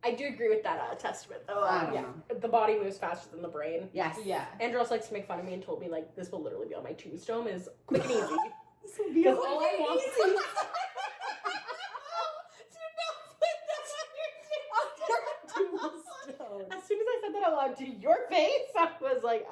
I do agree with that testament, though. I don't know. The body moves faster than the brain. Yes. Yeah. Andrew also likes to make fun of me and told me, like, this will literally be on my tombstone is quick and easy. This will be Because all I want... As soon as I said that out loud to your face, I was like,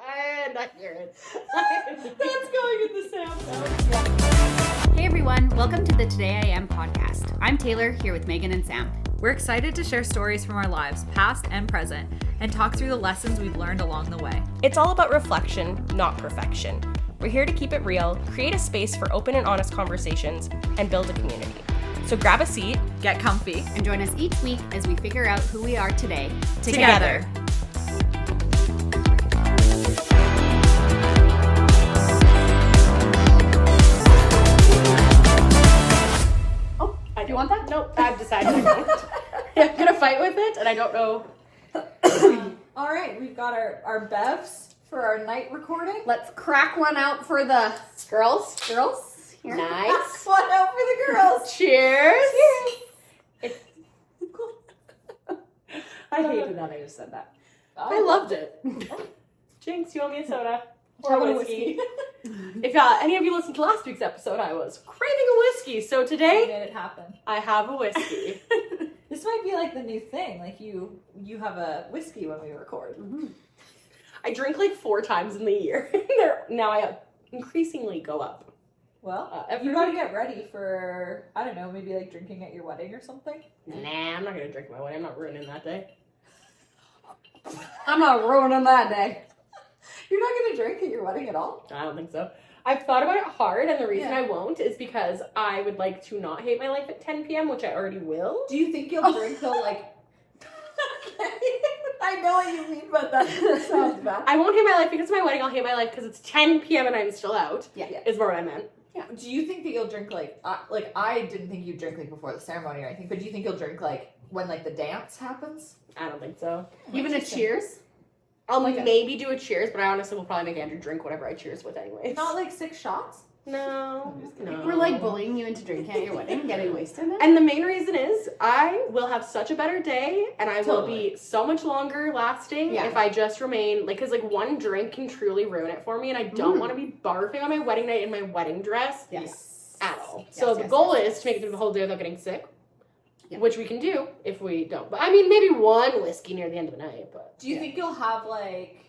and I hear it. That's going in the sound. Hey everyone, welcome to the Today I Am podcast. I'm Taylor, here with Megan and Sam. We're excited to share stories from our lives, past and present, and talk through the lessons we've learned along the way. It's all about reflection, not perfection. We're here to keep it real, create a space for open and honest conversations, and build a community. So grab a seat, Get comfy And join us each week as we figure out who we are today. together. Oh, I You want that? Nope, I've decided I don't. I'm going to fight with it, and I don't know. All right, we've got our bevs for our night recording. Let's crack one out for the Girls, girls. Here. nice. One out for the girls. Cheers. I hated that I just said that. I loved it. Jinx, you owe me a soda. Or Or a whiskey. If any of you listened to last week's episode, I was craving a whiskey. So We today, made it happen. I have a whiskey. This might be like the new thing. Like you have a whiskey when we record. I drink like 4 times in the year. Now I increasingly go up. Well, every you gotta week. get ready for, I don't know, maybe like drinking at your wedding or something. Nah, I'm not going to drink my wedding. I'm not ruining that day. I'm not ruining that day. You're not gonna drink at your wedding at all? I don't think so. I've thought about it hard, and the reason Yeah. I won't is because I would like to not hate my life at 10 p.m., which I already will. Do you think you'll drink till like... I know what you mean, but that sounds bad. I won't hate my life because of my wedding. I'll hate my life because it's 10 p.m. and I'm still out. Yeah. Is what I meant. Do you think that you'll drink like I didn't think you'd drink like before the ceremony or anything, but do you think you'll drink like when like the dance happens? I don't think so. Even a cheers? I'll Like a- maybe do a cheers, but I honestly will probably make Andrew drink whatever I cheers with anyways. Not like 6 shots? No. We're like bullying you into drinking at your wedding, getting wasted. And the main reason is I will have such a better day and I will Totally. be so much longer lasting Yeah. if I just remain, like, because, like, one drink can truly ruin it for me and I don't want to be barfing on my wedding night in my wedding dress Yes. at all. Yes, So the yes, goal yes, is to make it through the whole day without getting sick, Yeah. which we can do if we don't. But, I mean, maybe one whiskey near the end of the night, but... Do you think you'll have like...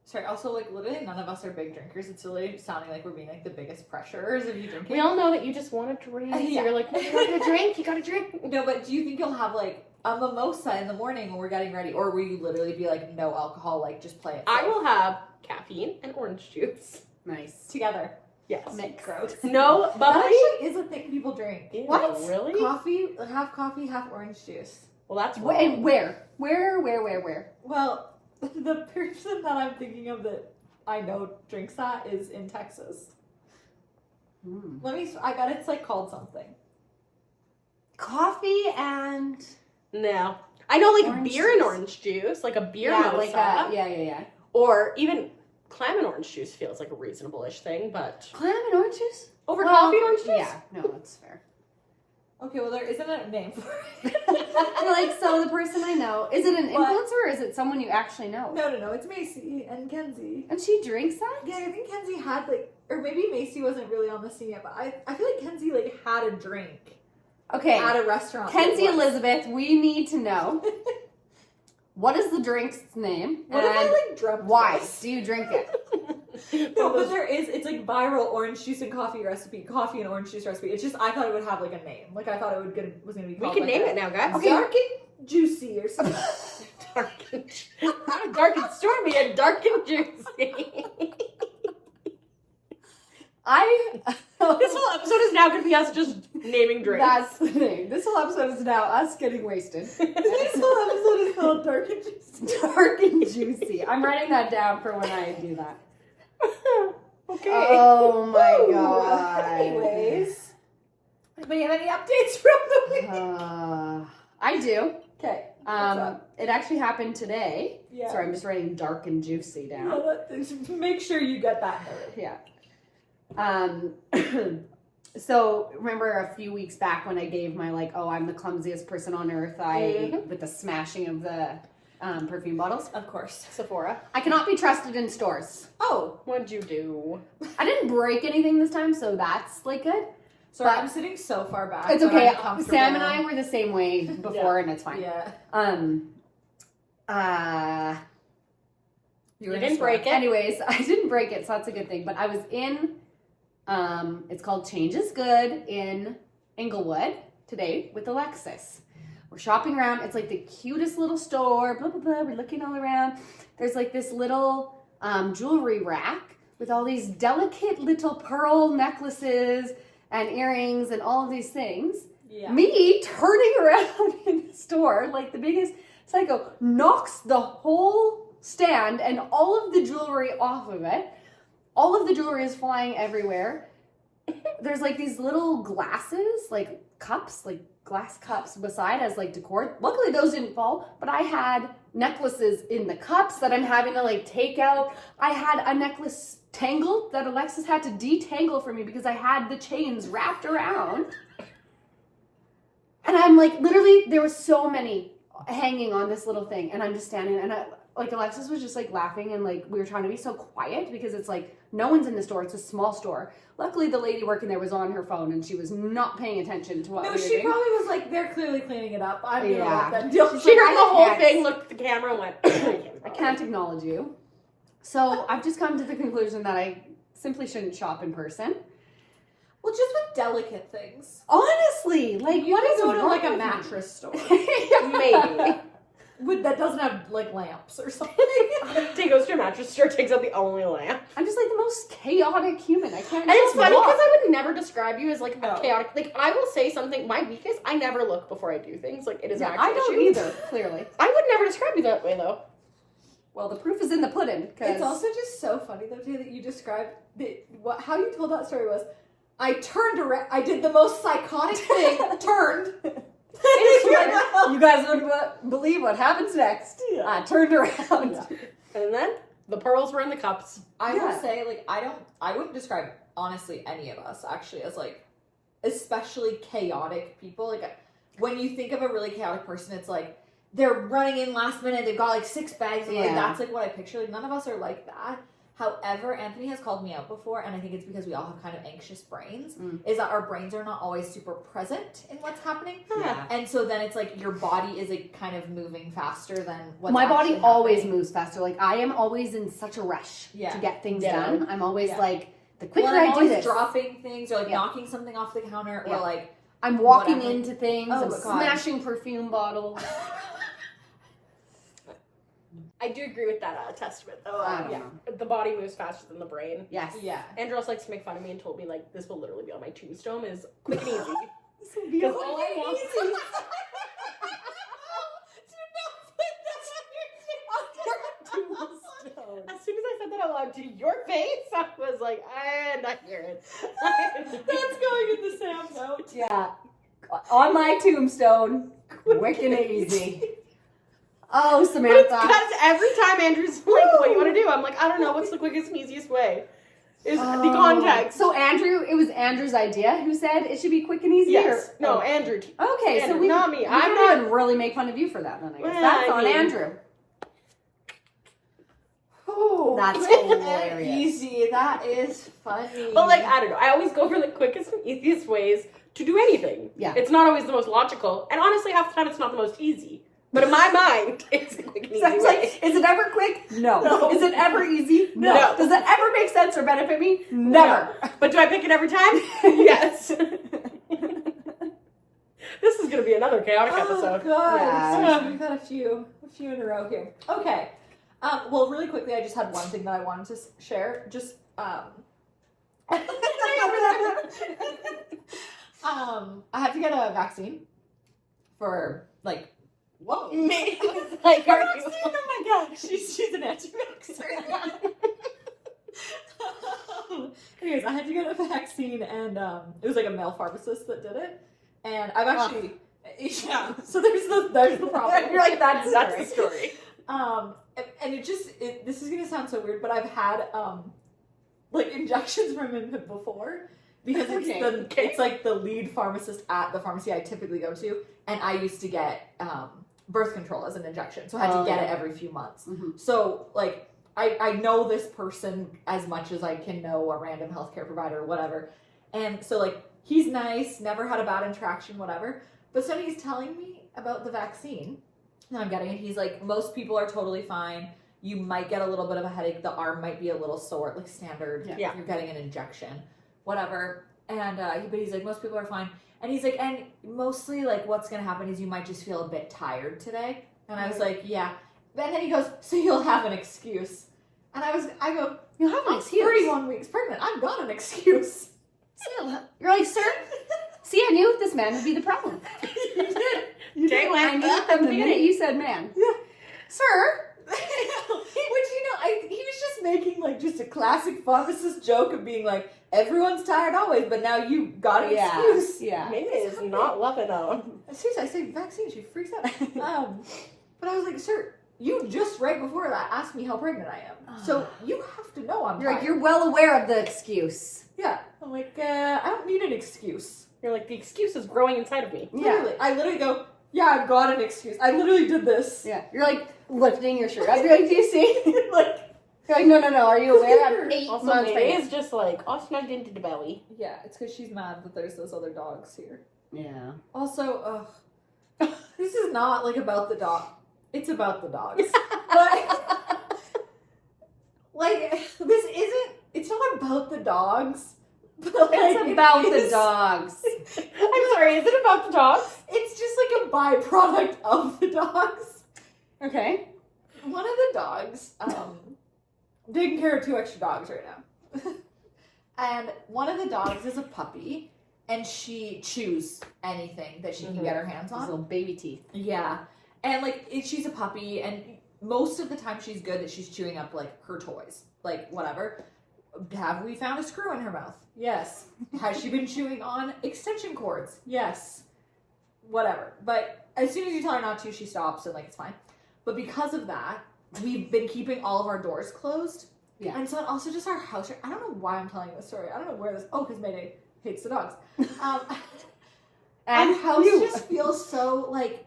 Sorry, also like literally none of us are big drinkers. It's really sounding like we're being like the biggest pressures of you drinking. We all know that you just want to drink. Yeah. You're like, you gotta drink, you gotta drink. No, but do you think you'll have like a mimosa in the morning when we're getting ready? Or will you literally be like no alcohol, like just play it I safe? will have caffeine and orange juice. Nice. Together. Yes. Mix. Gross. No That bubbly. actually is a thing people drink. Ew, What? Really? Coffee, half orange juice. Well, that's Wait, wrong. where? Where? Well, the person that I'm thinking of that I know drinks that is in Texas. I bet it's like called something. Coffee and No. I know, like, Orange beer and juice. orange juice, like a beer yeah, mosa, like yeah. or even clam and orange juice feels like a reasonable-ish thing, but Clam and orange juice? over Well, coffee and orange juice? Yeah, no, that's fair. Okay, well there isn't a name for it. Like, so the person I know, is it an What? influencer or is it someone you actually know? No, it's Macy and Kenzie. And she drinks that? Yeah, I think Kenzie had like, or maybe Macy wasn't really on the scene yet, but I feel like Kenzie like had a drink Okay. at a restaurant. Kenzie once. Elizabeth, we need to know. What is the drink's name? What if I and like dreamt why this? do you drink it? No, but it's like viral orange juice and coffee and orange juice recipe. It's just I thought it would have like a name. Like I thought it was gonna be We called can like name a it now, guys. Okay. dark and juicy or something. Dark and, dark and stormy and dark and juicy. This whole episode is now going to be us just naming drinks. That's the name. This whole episode is now us getting wasted. This whole episode is called dark and juicy. Dark and juicy. I'm writing that down for when I do that. Okay. Oh my god. Anyways, anybody have any updates from the week? I do. Okay. It actually happened today. Yeah. Sorry, I'm just writing dark and juicy down. Make sure you get that noted. Yeah. So remember a few weeks back when I gave my like, oh, I'm the clumsiest person on earth, with the smashing of the perfume bottles. Of course. Sephora. I cannot be trusted in stores. Oh, What'd you do? I didn't break anything this time, so that's like good. sorry, But- I'm sitting so far back. It's but okay. I'm comfortable. Sam and I were the same way before, and it's fine. Yeah. You didn't break it. Anyways, I didn't break it, so that's a good thing. But I was in, it's called Change is Good in Inglewood today with Alexis. We're shopping around. It's like the cutest little store, blah, blah, blah. We're looking all around. There's like this little jewelry rack with all these delicate little pearl necklaces and earrings and all of these things. Yeah. Me turning around in the store like the biggest psycho knocks the whole stand and all of the jewelry off of it. All of the jewelry is flying everywhere. There's like these little glasses, like cups, like glass cups beside as like decor. Luckily those didn't fall, but I had necklaces in the cups that I'm having to like take out. I had a necklace tangled that Alexis had to detangle for me because I had the chains wrapped around. And I'm like, literally, there were so many hanging on this little thing. And I'm just standing, and like Alexis was just like laughing, and like we were trying to be so quiet because it's like no one's in the store. It's a small store. Luckily, the lady working there was on her phone and she was not paying attention to what we were she doing. probably was like, they're clearly cleaning it up. I'm gonna Yeah. let them deal. She heard I the whole can't- thing, looked at the camera, and went, I can't acknowledge you. So I've just come to the conclusion that I simply shouldn't shop in person. Well, just with delicate things. Honestly, like You what can is go to wrong like a with me? mattress store maybe. that doesn't have like lamps or something. He goes to a mattress store, takes out the only lamp. I'm just like the most chaotic human. I can't. And it's just funny walk. because I would never describe you as like a No. chaotic. Like I will say something. My weakness, I never look before I do things. Like it is Yeah, an I actual don't issue. either. Clearly. I would never describe you that way though. Well, the proof is in the pudding. It's also just so funny though, too, that you described how you told that story was, I turned around, I did the most psychotic thing, turned. You guys wouldn't believe what happens next. Yeah. I turned around. Yeah. And then the pearls were in the cups. I Yeah. will say, like, I wouldn't describe, honestly, any of us, actually, as, like, especially chaotic people. Like, when you think of a really chaotic person, it's like, they're running in last minute, they've got, like, 6 bags, and, like, Yeah. that's, like, what I picture. Like, none of us are like that. However, Anthony has called me out before, and I think it's because we all have kind of anxious brains, is that our brains are not always super present in what's happening. Yeah. And so then it's like your body is like kind of moving faster than what's My body actually always happening. moves faster. Like I am always in such a rush Yeah. to get things Yeah. done. I'm always Yeah. like the quicker Well, I'm I do always this, dropping things or like Yeah. knocking something off the counter Yeah. or like I'm walking whatever. into things. Oh I'm my God. smashing perfume bottles. I do agree with that testament though. I don't Yeah, the body moves faster than the brain. Yes. yeah. Andrew also likes to make fun of me and told me like this will literally be on my tombstone is quick and easy. This will be Because all I want As soon as I said that out loud to your face, I was like, I'm not hearing. That's going in the Sam note. Yeah. On my tombstone, quick and easy. Oh, Samantha. Because every time Andrew's like, what do you want to do? I'm like, I don't know. What's the quickest and easiest way? Is the context. So it was Andrew's idea who said it should be quick and easy? Yes. Or, No, Andrew. Okay, so Andrew, we not me. We I'm can't not. even really make fun of you for that then, I guess. Well, That's I on mean- Andrew. Oh, That's hilarious. easy. That is funny. But like, I don't know. I always go for the quickest and easiest ways to do anything. Yeah. It's not always the most logical. And honestly, half the time it's not the most easy. But in my mind, it's a quick and easy Sounds way. like, is it ever quick? No. No. Is it ever easy? No. No. Does it ever make sense or benefit me? Never. But do I pick it every time? Yes. This is going to be another chaotic Oh episode. god. Yeah. We've got a few in a row here. Okay. Well, really quickly, I just had one thing that I wanted to share. Just I had to get a vaccine for like whoa. Me. Like, are you? Oh my god, she's an anti-vaxxer. Anyways, I had to get a vaccine, and it was like a male pharmacist that did it, and I've actually yeah. So there's the problem. You're like, that's the story. And this is gonna sound so weird, but I've had like injections from him before, because Okay. it's like the lead pharmacist at the pharmacy I typically go to, and I used to get birth control as an injection, so I had to get it every few months. Mhm. So like I know this person as much as I can know a random healthcare provider or whatever, and so like he's nice, never had a bad interaction, whatever. But so he's telling me about the vaccine that I'm getting, and he's like, most people are totally fine. You might get a little bit of a headache. The arm might be a little sore, like standard. Yeah. You're getting an injection, whatever. And but he's like, most people are fine. And he's like, and mostly like what's gonna happen is you might just feel a bit tired today. And I was like, yeah. And then he goes, so you'll have an excuse. And I go, You have an I'm excuse. 31 weeks pregnant. I've got an excuse. You're like, sir. See, I knew this man would be the problem. I knew from the minute you said man. Yeah. Sir. Which, he was just making like just a classic pharmacist joke of being like, everyone's tired always, but now you got an excuse. Yeah. Maybe it's not Lebanon. Seriously, I say vaccine, she freaks out. But I was like, sir, you just right before that asked me how pregnant I am. So you have to know I'm You're like, tired. you're well aware of the excuse. Yeah. I'm like, I don't need an excuse. You're like, the excuse is growing inside of me. Literally. I literally go, yeah, I've got an excuse. I literally did this. Yeah. You're like lifting your shirt up. You're like, do you see? Like, You're like, no. Are you aware? I'm 8 Also, months May pregnant. is just like, all snugged into the belly. yeah, it's because she's mad that there's those other dogs here. Yeah. Also, this is not like about the dog. It's about the dogs. But like, this isn't. It's not about the dogs. But like, It's about it the is- dogs. I'm sorry, is it about the dogs? It's just like a byproduct of the dogs. Okay. One of the dogs, taking care of 2 extra dogs right now. And one of the dogs is a puppy, and she chews anything that she can get her hands Those on. little baby teeth. Yeah. And like she's a puppy, and most of the time she's good that she's chewing up like her toys, like whatever. Have we found a screw in her mouth? Yes. Has she been chewing on extension cords? Yes. Whatever. But as soon as you tell her not to, she stops, and like it's fine. But because of that, we've been keeping all of our doors closed. Yeah. And so also just our house. I don't know why I'm telling this story. I don't know where this. Oh, because Mayday hates the dogs. And our house you. just feels so like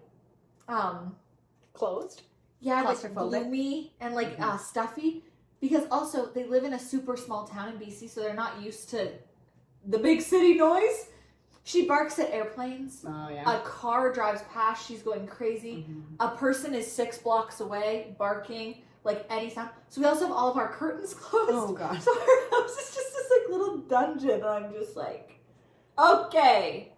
Closed. yeah, like Claustrophobic. gloomy and like stuffy. Because also they live in a super small town in BC, so they're not used to the big city noise. She barks at airplanes. Oh yeah. A car drives past, she's going crazy. A person is 6 blocks away, barking like any sound. So we also have all of our curtains closed. Oh god. So our house is just this like little dungeon, and I'm just like, okay,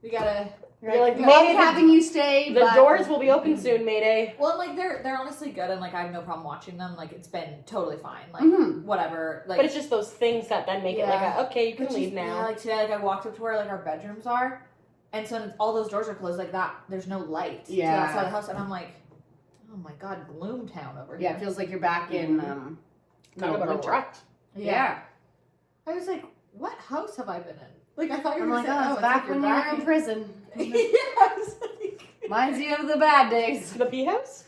we gotta. You're like, Love Mayday, having you stay. the but doors will be open soon, Mayday. Well, like they're honestly good, and like I have no problem watching them. Like it's been totally fine. Like Mhm. whatever. Like But it's just those things that then make it like, okay, you can But leave she's- now. Yeah, like today, like I walked up to where like our bedrooms are, and so all those doors are closed like that. There's no light to Yeah. that side of the house, and I'm like, oh my god, gloom town over Yeah, here. it feels like you're back in Talk about a threat. Yeah. I was like, what house have I been in? Like I thought you I'm were like, saying, oh, it's back like when you're you were in prison. yeah, I was like, Reminds you of the bad days. The pea house?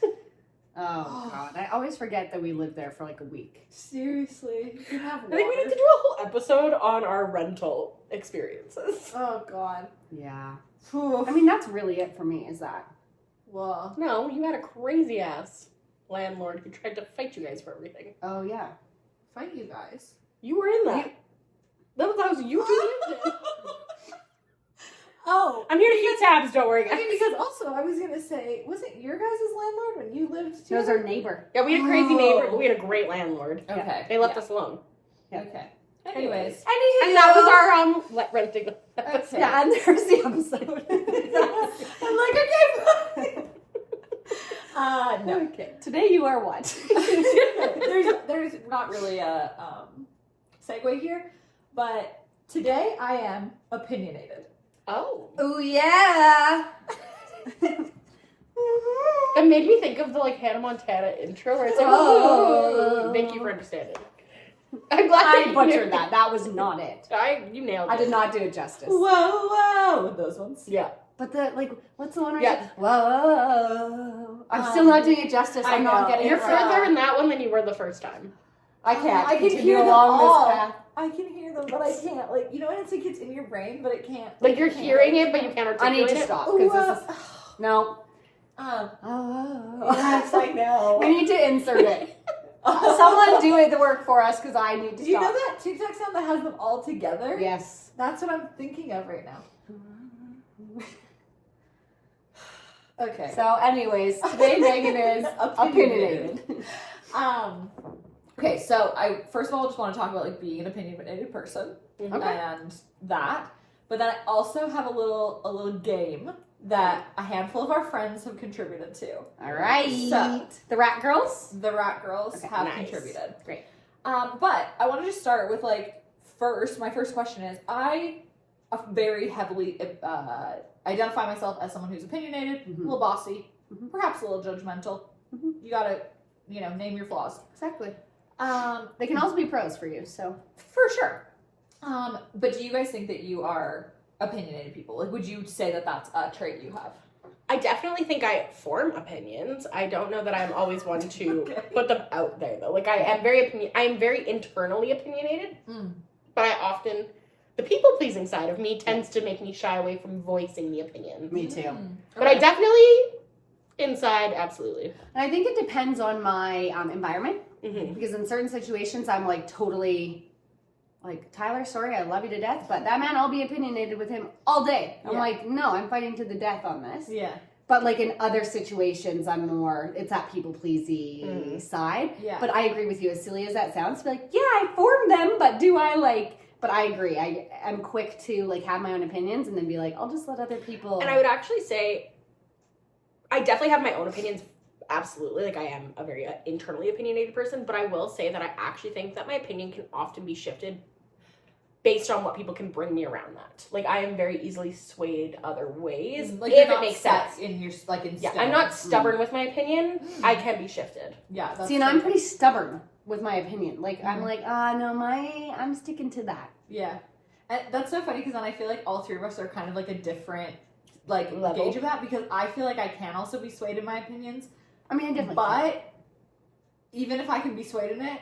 Oh god, I always forget that we lived there for like a week. seriously, you have I water. think we need to do a whole episode on our rental experiences. Oh god. Yeah. Phew. I mean, that's really it for me, is that. well, No, you had a crazy ass landlord who tried to fight you guys for everything. Oh yeah. fight you guys. You were in that. That was you two lived in. Oh, I'm here to keep tabs, don't worry, I guys. mean, because also I was gonna say, was it your guys' landlord when you lived That together? was our neighbor. Yeah, we had a crazy neighbor, but we had a great landlord. Okay. They left us alone. Yeah. Okay. Anyways. And that was our renting episode. Okay. Yeah, and there's the episode. I'm like, okay. No. Okay. Today you are what? there's not really a segue here, but today I am opinionated. Oh. Oh yeah. It made me think of the like Hannah Montana intro where it's like, Oh. thank you for understanding. I'm glad that I you knew. butchered that. That was not it. You nailed it. I did not do it justice. Whoa, whoa, with those ones. Yeah. But the like, what's the one where Yeah. it's like, whoa? I'm still not doing it justice. I I'm not know. getting You're it right. further in that one than you were the first time. I can't I can continue hear them along all. this path. I can hear them, but I can't. Like, you know, when it's like it's in your brain, but it can't. Like you're hearing it, but you can't I articulate need to it. stop Ooh, because this is no. yes, I know. We need to insert it. Someone do it the work for us because I need to Do you stop. know that TikTok sound that has them all together? Yes. That's what I'm thinking of right now. Okay. So, anyways, today Megan is opinionated. Okay, so I first of all just want to talk about like being an opinionated person and that, but then I also have a little game that a handful of our friends have contributed to. All right. So, the Rat Girls. the Rat Girls Okay, have nice. contributed. Great. But I want to just start with like my first question is I very heavily identify myself as someone who's opinionated, a little bossy, perhaps a little judgmental. You gotta, name your flaws. Exactly. They can also be pros for you. So For sure. But do you guys think that you are opinionated people? Like, would you say that that's a trait you have? I definitely think I form opinions. I don't know that I'm always one to put them out there though. Like I am very internally opinionated, but I often the people pleasing side of me tends to make me shy away from voicing the opinion. me too. But I definitely inside absolutely. And I think it depends on my environment Mm-hmm. because in certain situations I'm like totally like Tyler. Sorry, I love you to death, but that man, I'll be opinionated with him all day. I'm like, no, I'm fighting to the death on this. Yeah. But like in other situations, I'm more, it's that people pleasy side. Yeah. But I agree with you, as silly as that sounds, to be like, yeah, I formed them, but do I but I agree. I'm quick to like have my own opinions and then be like, I'll just let other people. And I would actually say I definitely have my own opinions. Absolutely. Like I am a very internally opinionated person, but I will say that I actually think that my opinion can often be shifted based on what people can bring me around that. Like I am very easily swayed other ways, Like if you're it not makes set sense. in your in Yeah, stone. I'm not stubborn with my opinion. I can be shifted. Yeah. That's See, and I'm true. pretty stubborn with my opinion. Like, I'm like, no, I'm sticking to that. Yeah. And that's so funny because then I feel like all three of us are kind of like a different like Level. gauge of that because I feel like I can also be swayed in my opinions. I mean, I definitely But even if I can be swayed in it,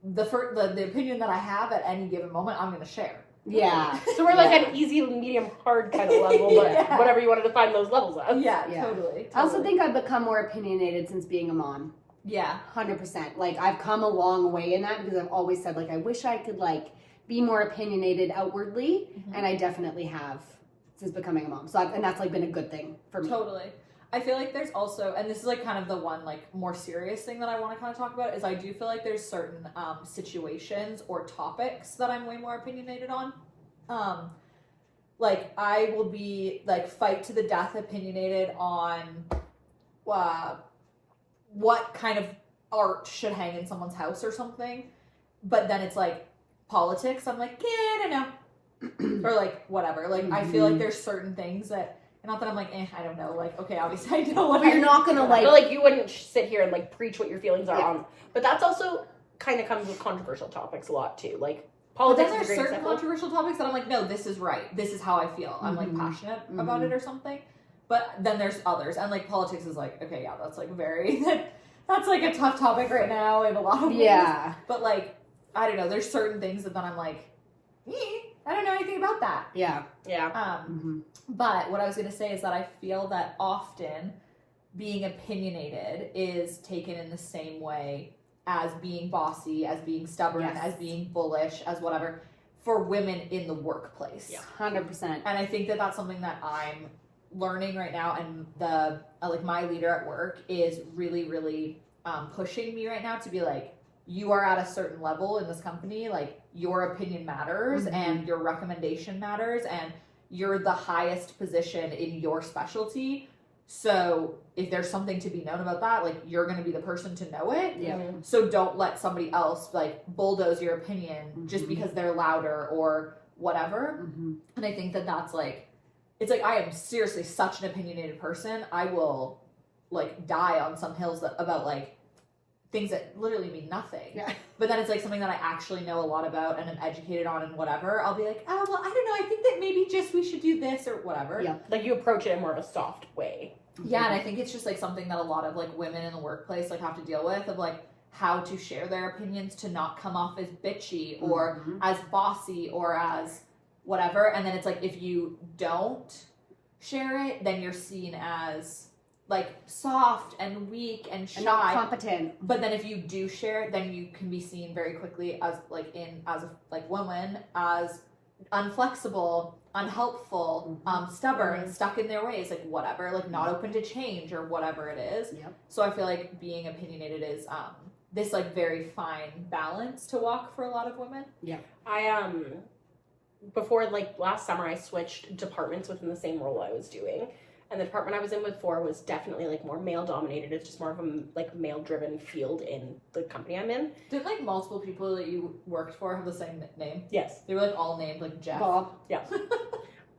the opinion that I have at any given moment, I'm going to share. Yeah. So we're like an easy, medium, hard kind of level, but Yeah. whatever you want to define those levels as. Yeah, Yeah. totally. I also think I've become more opinionated since being a mom. Yeah. 100%. Like, I've come a long way in that because I've always said, like, I wish I could, like, be more opinionated outwardly, and I definitely have since becoming a mom. So, and that's, like, been a good thing for me. Totally. I feel like there's also, and this is like kind of the one like more serious thing that I want to kind of talk about is I do feel like there's certain situations or topics that I'm way more opinionated on. Like I will be like fight to the death opinionated on what kind of art should hang in someone's house or something. But then it's like politics. I'm like, yeah, I don't know. Or like whatever. Like I feel like there's certain things that, not that I'm like, I don't know. Like, okay, obviously I know what But you're not gonna But like you wouldn't sit here and like preach what your feelings are on. But that's also kind of comes with controversial topics a lot too. Like But then politics there's is a great certain example. controversial topics that I'm like, no, this is right. This is how I feel. I'm like passionate about it or something. But then there's others. And like politics is like, okay, yeah, that's like very, that's like a tough topic right now in a lot of ways. Yeah. But like, I don't know, there's certain things that then I'm like, I don't know anything about that. Yeah. Yeah. But what I was going to say is that I feel that often being opinionated is taken in the same way as being bossy, as being stubborn, as being bullish, as whatever, for women in the workplace. Yeah. 100%. And I think that that's something that I'm learning right now, and the like my leader at work is really, really pushing me right now to be like, you are at a certain level in this company, like your opinion matters and your recommendation matters and you're the highest position in your specialty. So if there's something to be known about that, like you're going to be the person to know it. Yeah. So don't let somebody else like bulldoze your opinion just because they're louder or whatever. And I think that that's like, it's like I am seriously such an opinionated person. I will like die on some hills about like things that literally mean nothing. Yeah. But then it's like something that I actually know a lot about and I'm educated on and whatever. I'll be like, oh, well, I don't know. I think that maybe just we should do this or whatever. Yeah. Like you approach it in more of a soft way. Yeah, and I think it's just like something that a lot of like women in the workplace like have to deal with of like how to share their opinions to not come off as bitchy or as bossy or as whatever. And then it's like, if you don't share it, then you're seen as like soft and weak and shy, and not competent. But then if you do share it, then you can be seen very quickly as as a woman, as unflexible, unhelpful, stubborn, stuck in their ways, like whatever, like not open to change or whatever it is. Yep. So I feel like being opinionated is this like very fine balance to walk for a lot of women. Yeah. I before like last summer I switched departments within the same role I was doing. And the department I was in before was definitely like more male dominated. It's just more of a like male driven field in the company I'm in. Didn't like multiple people that you worked for have the same name? Yes. They were like all named like Jeff. Bob. Yeah.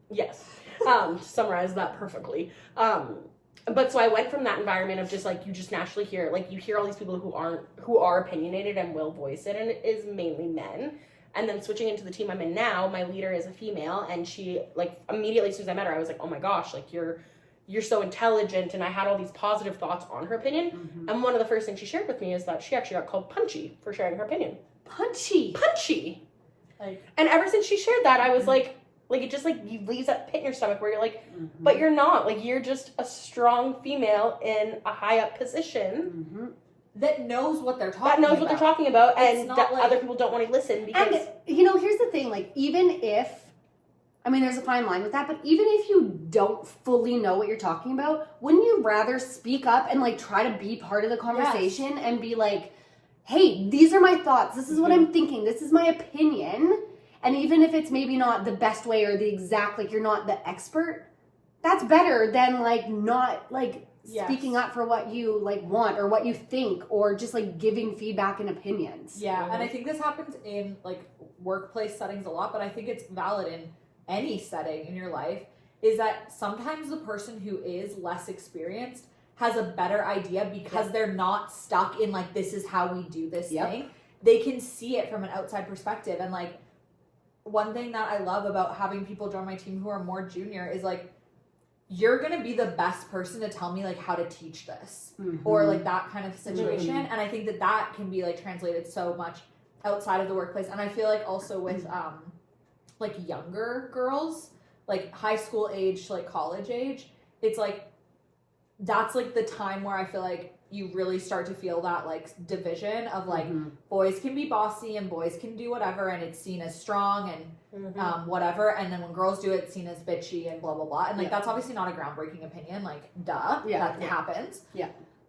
Yes. To summarize that perfectly. But so I went from that environment of just like, you just naturally hear, like you hear all these people who are opinionated and will voice it, and it is mainly men. And then switching into the team I'm in now, my leader is a female, and she like immediately as soon as I met her, I was like, oh my gosh, like you're so intelligent, and I had all these positive thoughts on her opinion. And one of the first things she shared with me is that she actually got called punchy for sharing her opinion. Punchy. Like, And ever since she shared that, I was like it just like leaves that pit in your stomach where you're like, but you're not, like you're just a strong female in a high up position that knows what they're talking about. that knows what they're talking about, It's and not that like- other people don't want to listen because And, you know, here's the thing, like, even if, I mean, there's a fine line with that, but even if you don't fully know what you're talking about, wouldn't you rather speak up and, like, try to be part of the conversation and be like, hey, these are my thoughts, this is what I'm thinking, this is my opinion, and even if it's maybe not the best way or the exact, like, you're not the expert, that's better than, like, not, like, speaking up for what you like want or what you think, or just like giving feedback and opinions. Yeah, and I think this happens in like workplace settings a lot, but I think it's valid in any setting in your life, is that sometimes the person who is less experienced has a better idea because they're not stuck in like, this is how we do this thing. They can see it from an outside perspective. And like, one thing that I love about having people join my team who are more junior is like, you're going to be the best person to tell me like how to teach this or like that kind of situation. And I think that can be like translated so much outside of the workplace. And I feel like also with like younger girls, like high school age to like college age, it's like, that's like the time where I feel like you really start to feel that like division of like boys can be bossy and boys can do whatever, and it's seen as strong and whatever, and then when girls do it, it's seen as bitchy and blah blah blah, and like that's obviously not a groundbreaking opinion, like that happens.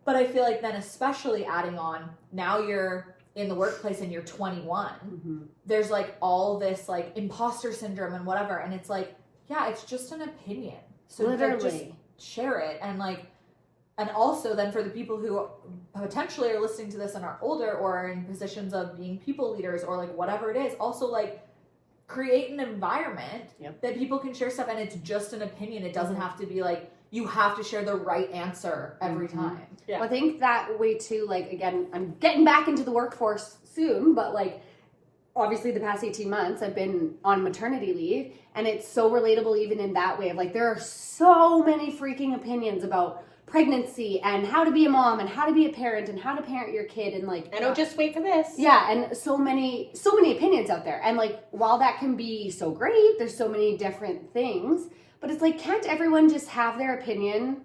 But I feel like then, especially adding on, now you're in the workplace and you're 21, there's like all this like imposter syndrome and whatever, and it's like, yeah, it's just an opinion, so like, just share it. And like, and also then for the people who potentially are listening to this and are older or are in positions of being people leaders or like whatever it is, also like create an environment that people can share stuff, and it's just an opinion. It doesn't have to be like you have to share the right answer every time. Well, I think that way too, like, again, I'm getting back into the workforce soon, but like obviously the past 18 months I've been on maternity leave, and it's so relatable even in that way of like, there are so many freaking opinions about pregnancy and how to be a mom and how to be a parent and how to parent your kid, and like, and just wait for this. Yeah, and so many opinions out there. And like, while that can be so great, there's so many different things, but it's like, can't everyone just have their opinion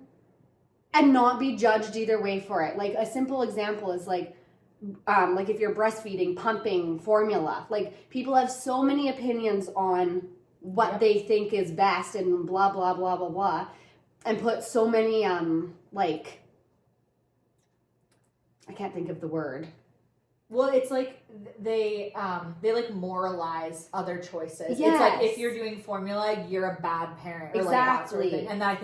and not be judged either way for it? Like, a simple example is like if you're breastfeeding, pumping, formula, like people have so many opinions on what they think is best and blah blah blah blah blah, and put so many like, I can't think of the word. Well, it's like they like moralize other choices. Yes. It's like, if you're doing formula, you're a bad parent. Or like that sort of thing. And that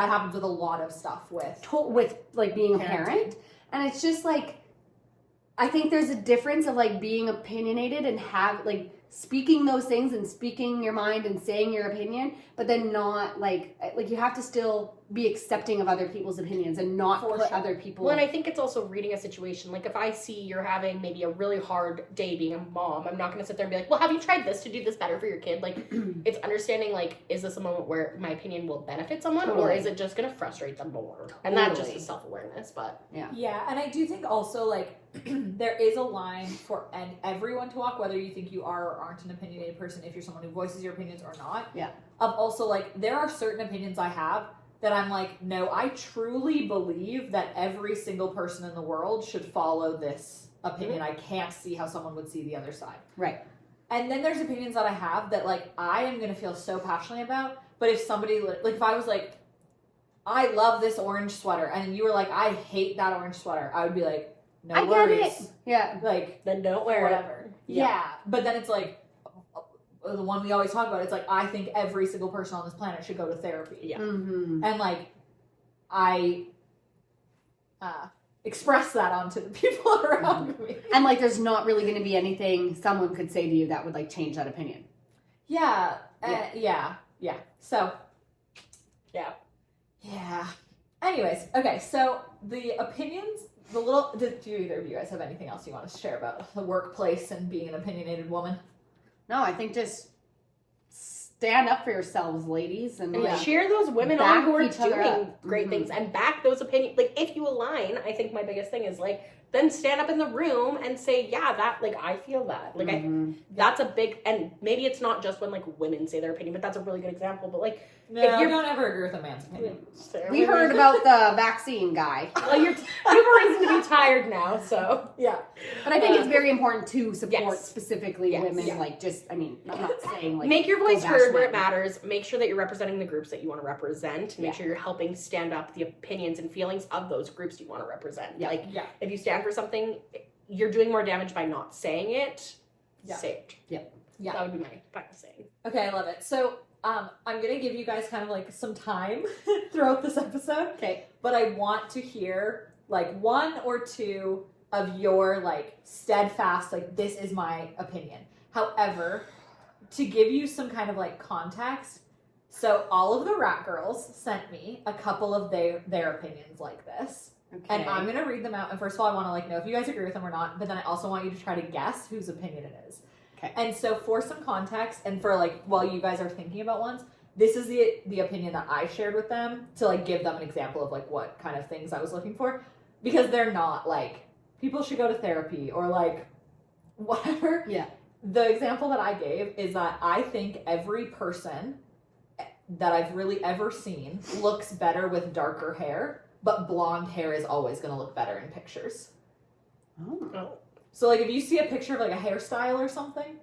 happens with a lot of stuff with like being a parent. And it's just like, I think there's a difference of like being opinionated and have like speaking those things and speaking your mind and saying your opinion, but then not like you have to still be accepting of other people's opinions and not For put sure. other people. Well, and I think it's also reading a situation. Like, if I see you're having maybe a really hard day being a mom, I'm not going to sit there and be like, well, have you tried this to do this better for your kid? Like, it's understanding, like, is this a moment where my opinion will benefit someone, or Totally. is it just going to frustrate them more? And that just Totally. is self-awareness, but... Yeah, and I do think also, like, there is a line for everyone to walk, whether you think you are or aren't an opinionated person, if you're someone who voices your opinions or not. Yeah. Of also, like, there are certain opinions I have that I'm like, no, I truly believe that every single person in the world should follow this opinion. I can't see how someone would see the other side. Right. And then there's opinions that I have that, like, I am going to feel so passionately about, but if somebody, like, if I was like, I love this orange sweater, and you were like, I hate that orange sweater, I would be like, no I get worries. it. Yeah. Like, Then don't wear it. whatever. Yeah. But then it's like, the one we always talk about, it's like, I think every single person on this planet should go to therapy. Yeah. Mm-hmm. And, like, I express that onto the people around me. And like, there's not really going to be anything someone could say to you that would like change that opinion. Yeah. Yeah. Yeah. So. Yeah. Yeah. Anyways, okay, so the opinions, do either of you guys have anything else you want to share about the workplace and being an opinionated woman? No, I think just stand up for yourselves, ladies, and And like, cheer those women back on who are each other doing up. great Mhm. things and back those opinions. Like, if you align, I think my biggest thing is, like, then stand up in the room and say, yeah, that, like, I feel that. Like, Mhm. that's a big, and maybe it's not just when, like, women say their opinion, but that's a really good example. But, like, No, If you're- don't ever agree with a man's opinion. We heard about the vaccine guy, Well, you have a reason to be tired now, so. Yeah. but I think it's very important to support Yes. specifically Yes. women. Yeah. Like, just, I mean, I'm not saying like Make your voice go bash heard where men. it matters. Make sure that you're representing the groups that you want to represent. Make Yeah. sure you're helping stand up the opinions and feelings of those groups you want to represent. Yeah. Like, Yeah. if you stand for something, you're doing more damage by not saying it. Yeah. Say it. Yeah. Yeah. That would be my final saying. Okay, I love it. So, I'm going to give you guys kind of like some time throughout this episode. Okay. But I want to hear like one or two of your like steadfast, like, this is my opinion. However, to give you some kind of like context, so all of the rat girls sent me a couple of their opinions like this. Okay. And I'm going to read them out. And first of all, I want to like know if you guys agree with them or not. But then I also want you to try to guess whose opinion it is. Okay. And so for some context and for like while you guys are thinking about ones, this is the opinion that I shared with them to like give them an example of like what kind of things I was looking for. Because they're not like people should go to therapy or like whatever. Yeah. The example that I gave is that I think every person that I've really ever seen looks better with darker hair, but blonde hair is always going to look better in pictures. Oh. So, like, if you see a picture of, like, a hairstyle or something,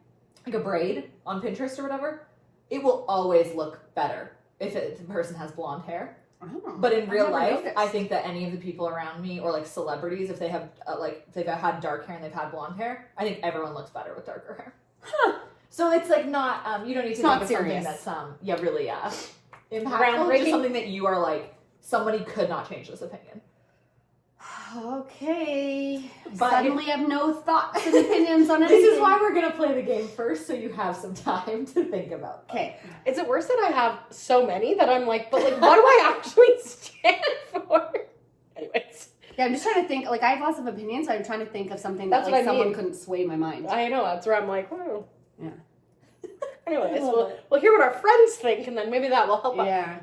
like a braid on Pinterest or whatever, it will always look better if the person has blonde hair. Oh. But in real I've never life, noticed. I think that any of the people around me, or, like, celebrities, if they have, if they've had dark hair and they've had blonde hair, I think everyone looks better with darker hair. Huh. So it's, like, not, you don't need It's to think not of serious. something that's, really, impactful. Groundbreaking. Just something that you are, like, somebody could not change this opinion. Okay. But- Suddenly I have no thoughts and opinions on anything. This is why we're going to play the game first, so you have some time to think about them. Okay. Is it worse that I have so many that I'm like, but like, what do I actually stand for? Anyways. Yeah, I'm just trying to think. Like, I have lots of opinions. So I'm trying to think of something that That's like what I someone mean. couldn't sway my mind. I know, that's where I'm like, whoa. Yeah. Anyways, I love we'll hear what our friends think, and then maybe that will help us. Yeah.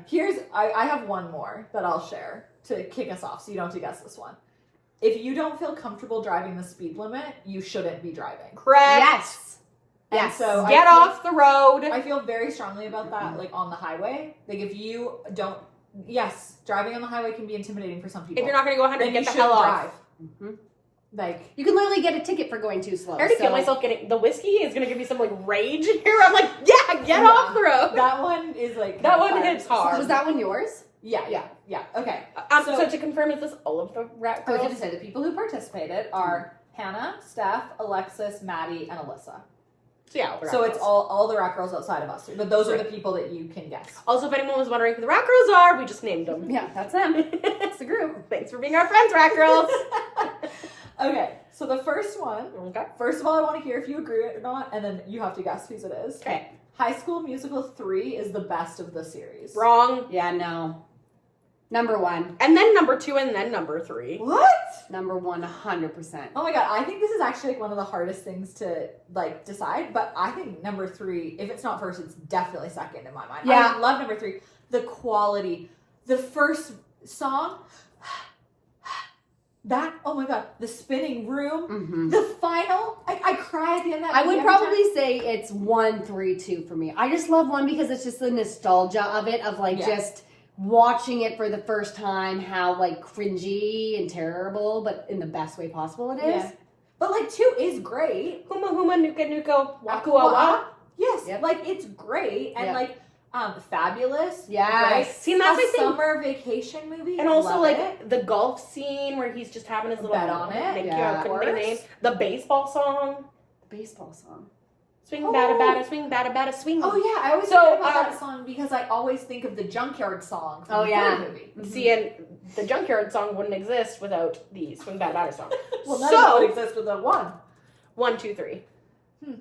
I have one more that I'll share to kick us off, so you don't have to guess this one. If you don't feel comfortable driving the speed limit, you shouldn't be driving. Correct. Yes. And Yes. so Get off the road. I feel very strongly about that, like on the highway. Like if you don't, yes, driving on the highway can be intimidating for some people. If you're not going to go 100, then get you the shouldn't hell off. drive. Mhm. Like You can literally get a ticket for going too slow. I already so- feel myself getting, the whiskey is going to give me some like rage in here. I'm like, yeah, get off the road. that one is like That one fire. hits hard. Was that one yours? Yeah. Okay. So to confirm, is this all of the rat I was girls? going to say the people who participated are Hannah, Steph, Alexis, Maddie, and Alyssa. So yeah, the rat So it's girls. all the rat girls outside of us two, but those are the people that you can guess. Also, if anyone was wondering who the rat girls are, we just named them. Yeah, that's them. It's the group. Thanks for being our friends, rat girls. Okay, so the first one. Okay. First of all, I want to hear if you agree or not, and then you have to guess whose it is. Okay. High School Musical 3 is the best of the series. Wrong. Yeah, no. Number 1. And then number 2, and then number 3. What? Number 1, 100%. Oh my god, I think this is actually like one of the hardest things to like decide, but I think number 3, if it's not first, it's definitely second in my mind. Yeah. I love number 3. The quality. The first song, that, oh my god, the spinning room, Mm-hmm. the final, I cry at the end of that I movie would every probably time. say it's 1, 3, 2 for me. I just love 1 because it's just the nostalgia of it, of like Yeah. just watching it for the first time, how like cringy and terrible, but in the best way possible it is. Yeah. But like 2 is great. Huma huma nuka nuka waku wa. Yes, Yep. like it's great and Yep. like fabulous. Yes. Right? See, and that's a my thing. summer vacation movie. And also, Love like, it. the golf scene where he's just having his little Bet on it. Thank Yeah. you. I couldn't think of the name. Course. The baseball song. Baseball song. Swing, Oh. bada, bada, swing, bada, bada, swing. Oh yeah, I always So, think about that song because I always think of the Junkyard song from Oh, the yeah. third movie. See, and the Junkyard song wouldn't exist without the Swing, Bada, Bada song. Well, none of So- it would exist without 1. 1, 2, 3.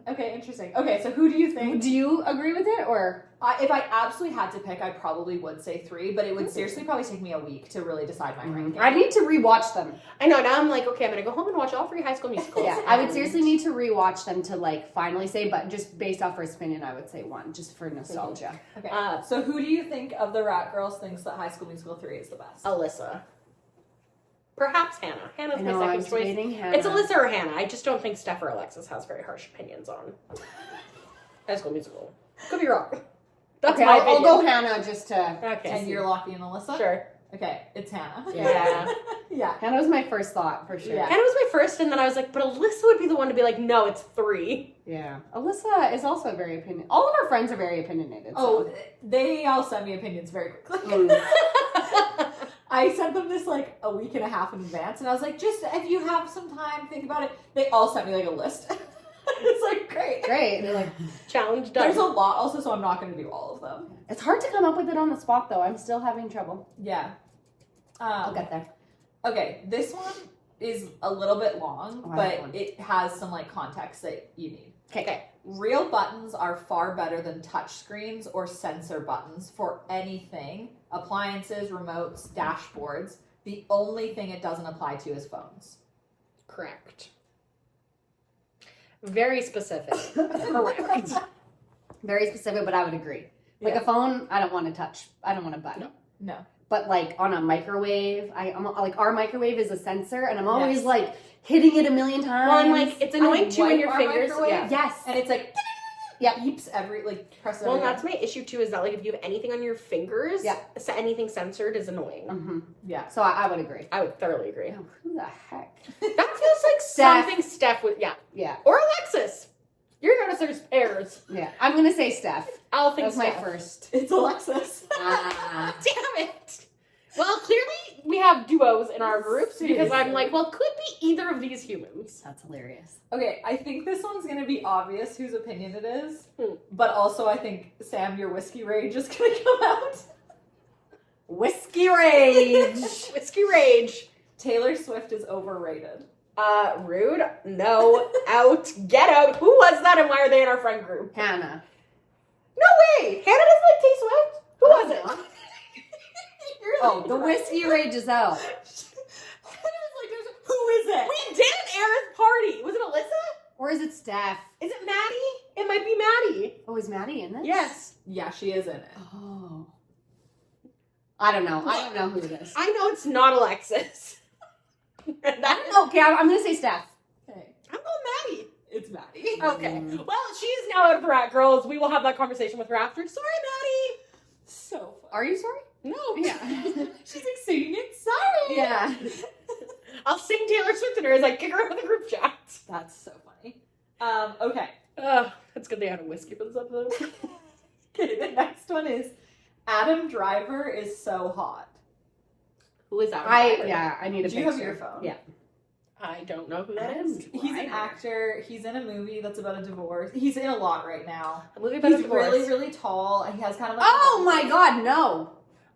Okay, interesting. Okay, so who do you think? Do you agree with it or? If I absolutely had to pick, I probably would say 3, but it would seriously probably take me a week to really decide my ranking. I need to rewatch them. I know, now I'm like, okay, I'm gonna go home and watch all 3 High School Musicals. Yeah, I would And- seriously need to rewatch them to like finally say, but just based off first opinion, I would say 1, just for nostalgia. Okay, Uh, so who do you think of the Rat Girls thinks that High School Musical 3 is the best? Alyssa. Perhaps Hannah. Hannah's I my know, I'm second choice. debating Hannah. It's Alyssa or Hannah. I just don't think Steph or Alexis has very harsh opinions on High School Musical. Could be wrong. That's Okay, my I'll opinion. go Hannah just to. Okay. And you're locking in Alyssa? Sure. Okay, it's Hannah. Yeah. Yeah. Hannah was my first thought for sure. Yeah. Hannah was my first, and then I was like, but Alyssa would be the one to be like, no, it's 3. Yeah. Alyssa is also very opinion. All of our friends are very opinionated. Oh, So. they all send me opinions very quickly. Mm. I sent them this like a week and a half in advance, and I was like, just if you have some time, think about it. They all sent me like a list. It's like, great. Great. They're like, Challenge done. There's a lot also, so I'm not going to do all of them. it's hard to come up with it on the spot though. I'm still having trouble. Yeah. I'll get there. Okay, this one is a little bit long, Oh, I like but one. it has some like context that you need. Okay. Real buttons are far better than touch screens or sensor buttons for anything. Appliances, remotes, dashboards. The only thing it doesn't apply to is phones. Correct. Very specific. Correct. Very specific, but I would agree. Like Yeah. a phone, I don't want to touch. I don't want to button. No. But like on a microwave, I'm like our microwave is a sensor, and I'm always Yes. like hitting it a million times. Well, and like, it's annoying too when wipe your our fingers. microwave. Yeah. Yes. And it's like, Yeah. beeps every, like, press Well, every and that's my issue too, is that like if you have anything on your fingers, Yeah. anything censored is annoying. hmm Yeah. So I would agree. I would thoroughly agree. Oh, who the heck? That feels like Steph. something Steph would, yeah. Yeah. Or Alexis. You're notice there's pairs. Yeah. I'm gonna say Steph. I'll think That's my Steph. first. It's Alexis. Ah. Damn it. Well, clearly we have duos in our groups because I'm like, well, could be either of these humans. That's hilarious. Okay, I think this one's gonna be obvious whose opinion it is. Hmm. But also, I think, Sam, your whiskey rage is gonna come out. Whiskey rage. Whiskey rage. Taylor Swift is overrated. Rude. No. Out. Get out. Who was that and why are they in our friend group? Hannah. No way. Hannah doesn't like Tay Swift. Who was it? Oh, the whiskey rage is out. Who is it? We didn't air his party. Was it Alyssa? Or is it Steph? Is it Maddie? It might be Maddie. Oh, is Maddie in this? Yes. Yeah, she is in it. Oh. I don't know. I don't know who it is. I know it's not Alexis. That is, Okay, I'm gonna say Steph. Okay, I'm going Maddie. it's Maddie. Okay. Well, she is now out of the Rat Girls. We will have that conversation with her after. Sorry, Maddie. So fun. Are you sorry? No. Yeah. She's like singing it. Sorry. Yeah. I'll sing Taylor Swift in her as I kick her out of the group chat. That's so funny. Okay. It's good they had a whiskey for this episode. Okay, the next one is Adam Driver is so hot. Who is that? I need a Do you have picture. your phone? Yeah. I don't know who that is. He's an actor. He's in a movie that's about a divorce. He's in a lot right now. A movie about a He's divorce. really, really tall, and he has kind of like Oh my god, no.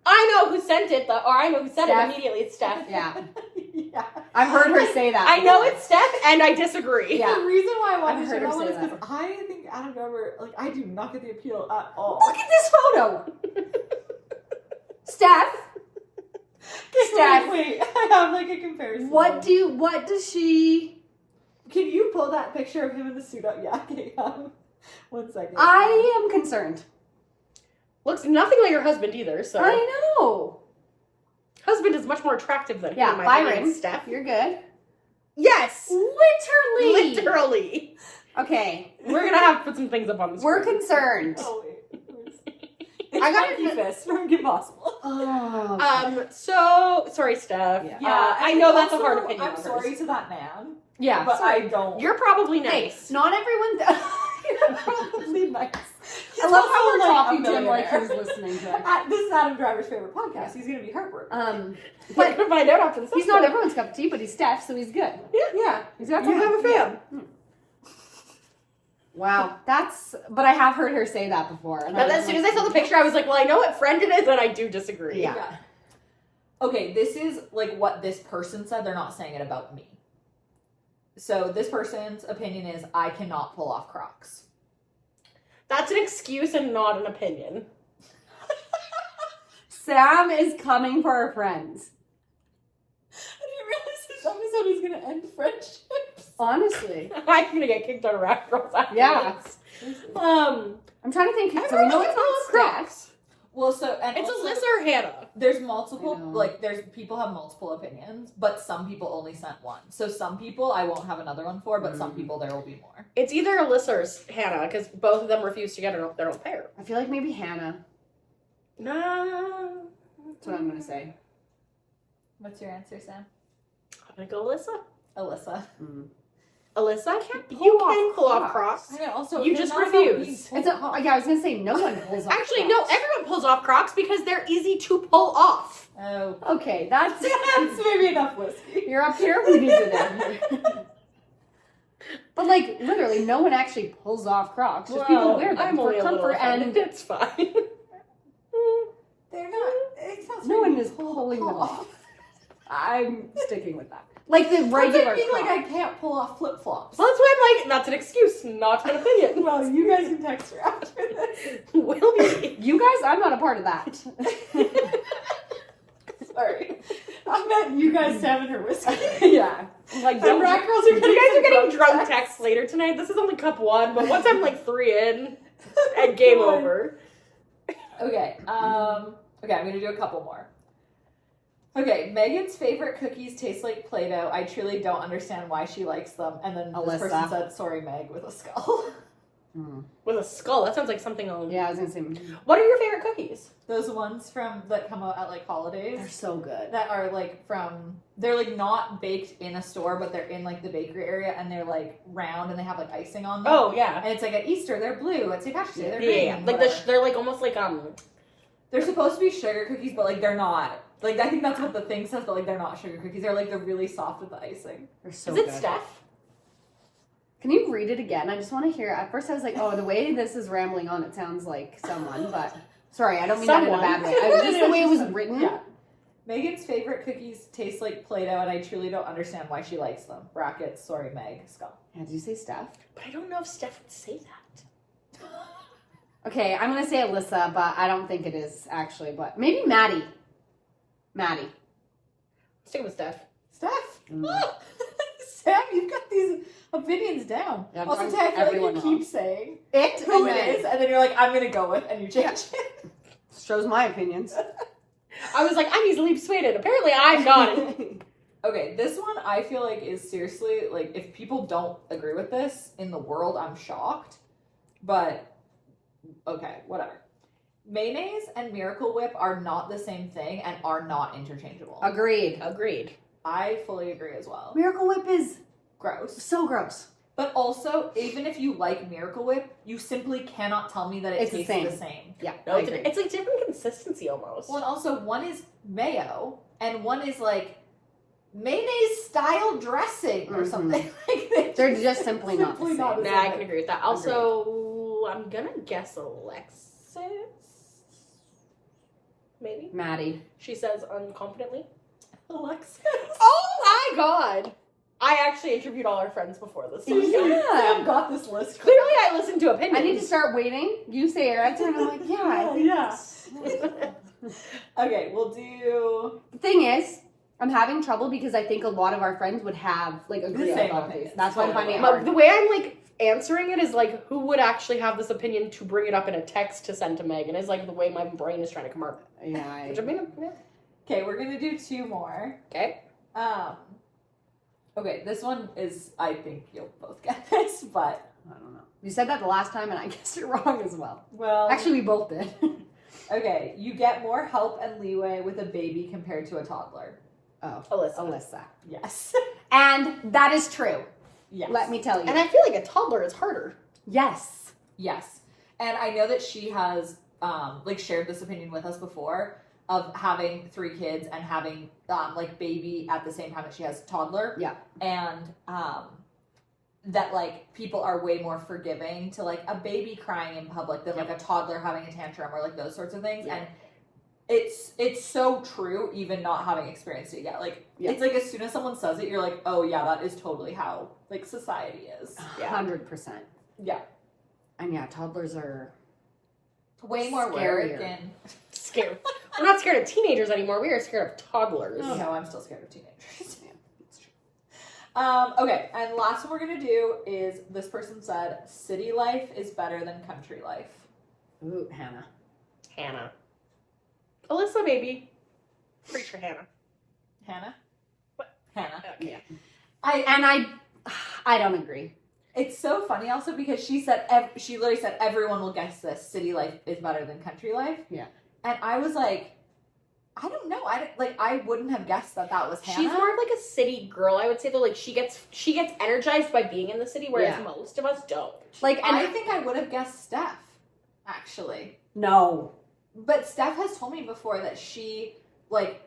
I know who sent it, though, or I know who said Steph. it immediately. It's Steph. Yeah. Yeah. I've heard her say that. I know before. it's Steph, and I disagree. Yeah. The reason why I I've wanted to heard show her that one say is that. because I think Adam Driver, like, I do not get the appeal at all. Look at this photo. Steph. Steph. Wait, I have like a comparison. What does she... Can you pull that picture of him in the suit up? Yeah, okay. 1 second. I am concerned. Looks nothing like her husband either, so. I know. Husband is much more attractive than him, Yeah, in my Byron. opinion, Steph. You're good. Yes! Literally. Literally. Okay. We're gonna have to put some things up on the screen. We're concerned. Oh, wait. I got Monkey fist from Kim Possible. Oh. So sorry, Steph. Yeah. I know that's a hard opinion. I'm of hers. sorry to that man, Yeah. but sorry. I don't. You're probably Hey, nice. not everyone... You're probably nice. I love how we're also, talking a to him like millionaire. he's listening to it. This is Adam Driver's favorite podcast. He's gonna be heartbroken. We're But gonna find out after this. he's not everyone's cup of tea, but he's Steph, so he's good. Yeah. He's got You some. have a fan. Wow, but I have heard her say that before. And But as soon as I saw the picture, I was like, well, I know what friend it is, and I do disagree. Yeah. Okay, this is like what this person said. They're not saying it about me. So this person's opinion is I cannot pull off Crocs. That's an excuse and not an opinion. Sam is coming for her friends. I didn't realize this episode was gonna end friendships. Honestly. I'm gonna get kicked out of Rat Girls after Yeah. this. I'm trying to think. So we Everyone know can it's pull not off Steph. Crocs. Well, so and It's also, Alyssa or Hannah. there's I multiple know. like there's people have multiple opinions, but some people only sent one. So some people I won't have another one for, but some people there will be more. It's either Alyssa or Hannah, because both of them refuse to get their own pair. I feel like maybe Hannah. Nah. That's what I'm going to say. What's your answer, Sam? I'm gonna go Alyssa. Alyssa. Alyssa, pull you off can pull off Crocs. Crocs. I know. Also, You it's just not about refuse. being It's pulled a, off. yeah, I was going to say no one pulls off Actually, Crocs. no, everyone pulls off Crocs because they're easy to pull off. Oh, Okay, that's... that's maybe enough whiskey. You're up here, we need you down here. But like, literally, no one actually pulls off Crocs. Just people wear them I'm for only a little comfort offended. and It's fine. They're not. It's not no one is pulling them off. I'm sticking with that. Like the regular Being like I Crocs. can't pull off flip flops. Well, that's why I'm like, that's an excuse, not an opinion. Well, you guys can text her after this. Will be. You guys, I'm not a part of that. Sorry, I meant you guys having her whiskey. Yeah. Like, And don't Rat Girls are you guys are getting some drunk texts later tonight. This is only cup 1, but once I'm like 3 in, and game Come on. over. Okay. Okay, I'm gonna do a couple more. Okay, Megan's favorite cookies taste like Play-Doh. I truly don't understand why she likes them. And then this person Alyssa. said, "Sorry, Meg," with a skull. With a skull. That sounds like something on. Yeah, I was gonna say What are your favorite cookies? Those ones that come out at like they're holidays so good. that are like they're like not baked in a store, but they're in like the bakery area, and they're like round and they have like icing on them. Oh, yeah. And it's like at Easter they're blue. At St. Patrick's Day they're Yeah, green. yeah. Like, whatever. they're like almost like, They're supposed to be sugar cookies, but like they're not. Like I think that's what the thing says, but like they're not sugar cookies. They're like they're really soft with the icing. They're so is it good. Steph? Can you read it again? I just want to hear. At first, I was like, "Oh, the way this is rambling on, it sounds like someone." But sorry, I don't mean that in a bad way. Just the way it was written. Yeah. Megan's favorite cookies taste like Play-Doh, and I truly don't understand why she likes them. Brackets. Sorry, Meg. Skull. Yeah, did you say Steph? But I don't know if Steph would say that. Okay, I'm gonna say Alyssa, but I don't think it is actually. But maybe Maddie. Maddie. Stick with Steph. Steph. Mm. Sam, you've got these opinions down. Yeah, I'm also, trying Tay, I feel everyone like you wrong. keep saying It who and it then is, and then you're like, I'm gonna go with, and you change it. shows my opinions. I was like, I'm easily persuaded. Apparently, I'm not. Okay, this one I feel like is seriously, like, if people don't agree with this in the world, I'm shocked. But, okay, whatever. Mayonnaise and Miracle Whip are not the same thing and are not interchangeable. Agreed. Agreed. I fully agree as well. Miracle Whip is Gross. so gross. But also, even if you like Miracle Whip, you simply cannot tell me that it It's the tastes the same. same. Yeah, No, I it's, agree. it's like different consistency almost. Well, and also, one is mayo, and one is like mayonnaise style dressing or Mhm. something. Like, They're just simply not the same. not the Nah, I same. can agree with that. Also, I'm gonna guess Alexis. Maybe. Maddie. She says unconfidently. Alexis. Oh my god! I actually interviewed all our friends before this. So Yeah. Sam got this list. Clearly, I listened to opinions. I need to start waiting. You say Erica, and I'm like, yeah, I think Yeah. that's- Okay, we'll do The thing is, I'm having trouble because I think a lot of our friends would have like agree same on all these. opinions. That's why I'm finding it But hard. the way I'm like answering it is like, who would actually have this opinion to bring it up in a text to send to Megan is like the way my brain is trying to come up. Yeah. Which I mean, yeah. Okay, we're gonna do 2 more. Okay. Okay, this one is, I think you'll both get this, but I don't know. You said that the last time, and I guessed it wrong as well. well, Actually, we both did. okay, you get more help and leeway with a baby compared to a toddler. Oh, Alyssa. Yes. and that is true. Yes. Let me tell you. And I feel like a toddler is harder. Yes. Yes. And I know that she has like shared this opinion with us before of having 3 kids and having like baby at the same time that she has toddler. Yeah. And that like people are way more forgiving to like a baby crying in public than like a toddler having a tantrum or like those sorts of things. Yeah. And it's so true, even not having experienced it yet. Like it's like as soon as someone says it, you're like, oh yeah, that is totally how like society is. Yeah. 100%. Yeah. And yeah, toddlers are Way more Scarier. work and Scared. We're not scared of teenagers anymore. We are scared of toddlers. oh no, I'm still scared of teenagers. Okay, and last one we're gonna do is this person said city life is better than country life. Ooh, Hannah. Hannah. Alyssa, maybe. Pretty sure Hannah. Hannah? What? Hannah. Yeah. I don't agree. It's so funny also because she said she literally said everyone will guess this. City life is better than country life. Yeah. And I was like, I don't know. I wouldn't have guessed that was Hannah. She's more of like a city girl, I would say though. Like she gets energized by being in the city, whereas Yeah. most of us don't. Like, and I think I would have guessed Steph, actually. no. But Steph has told me before that she like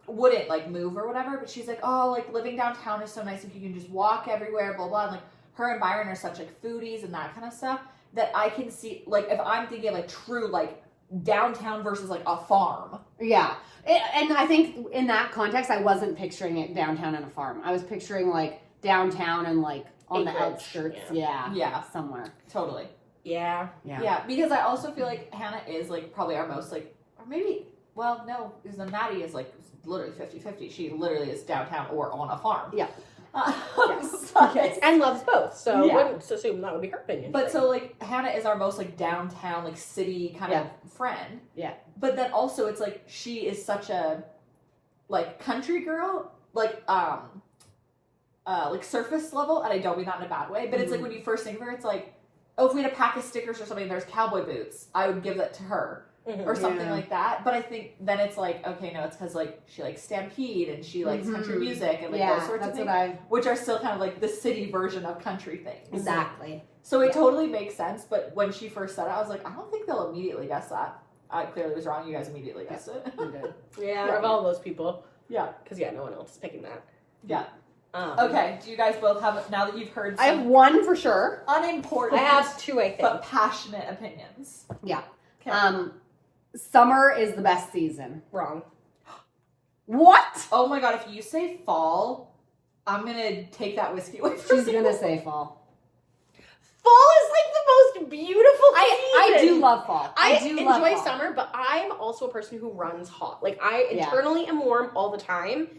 wouldn't like move or whatever, but she's like, oh, like living downtown is so nice if you can just walk everywhere, blah blah. And like her environment are such like foodies and that kind of stuff that I can see like if I'm thinking of like true like downtown versus like a farm. Yeah. And I think in that context, I wasn't picturing it downtown on a farm. I was picturing like downtown and like on the Acreage, outskirts. yeah. Yeah. Somewhere. Totally. Yeah. Yeah, because I also feel like Hannah is like probably our most like, or maybe, well, no, because then Maddie is like literally 50-50. She literally is downtown or on a farm. Yeah. Yes. But, Yes. And loves both, so Yeah. wouldn't assume that would be her opinion. but so like Hannah is our most like downtown, like city kind of friend. Yeah. But then also it's like she is such a like country girl, like surface level, and I don't mean that in a bad way, but it's like when you first think of her, it's like, oh, if we had a pack of stickers or something, there's cowboy boots, I would give that to her. Mhm. Or something Yeah. like that. But I think then it's like, okay, no, it's because like she likes Stampede and she likes country music and like those sorts of that's things, what I which are still kind of like the city version of country things. exactly. So it totally makes sense. But when she first said it, I was like, I don't think they'll immediately guess that. I clearly was wrong. You guys immediately guessed it. You did. Yeah, out of all those people. Yeah. Because yeah, no one else is picking that. Yeah. Um, Okay. Do you guys both have, now that you've heard I have some one for sure. unimportant I have 2, I think. but passionate opinions? Yeah. Okay. Summer is the best season. Wrong. What? Oh my god, if you say fall, I'm gonna take that whiskey away from She's you. gonna say fall. Fall is like the most beautiful I season. do love fall. I do enjoy love fall. summer, but I'm also a person who runs hot. Like I Yeah. internally am warm all the time,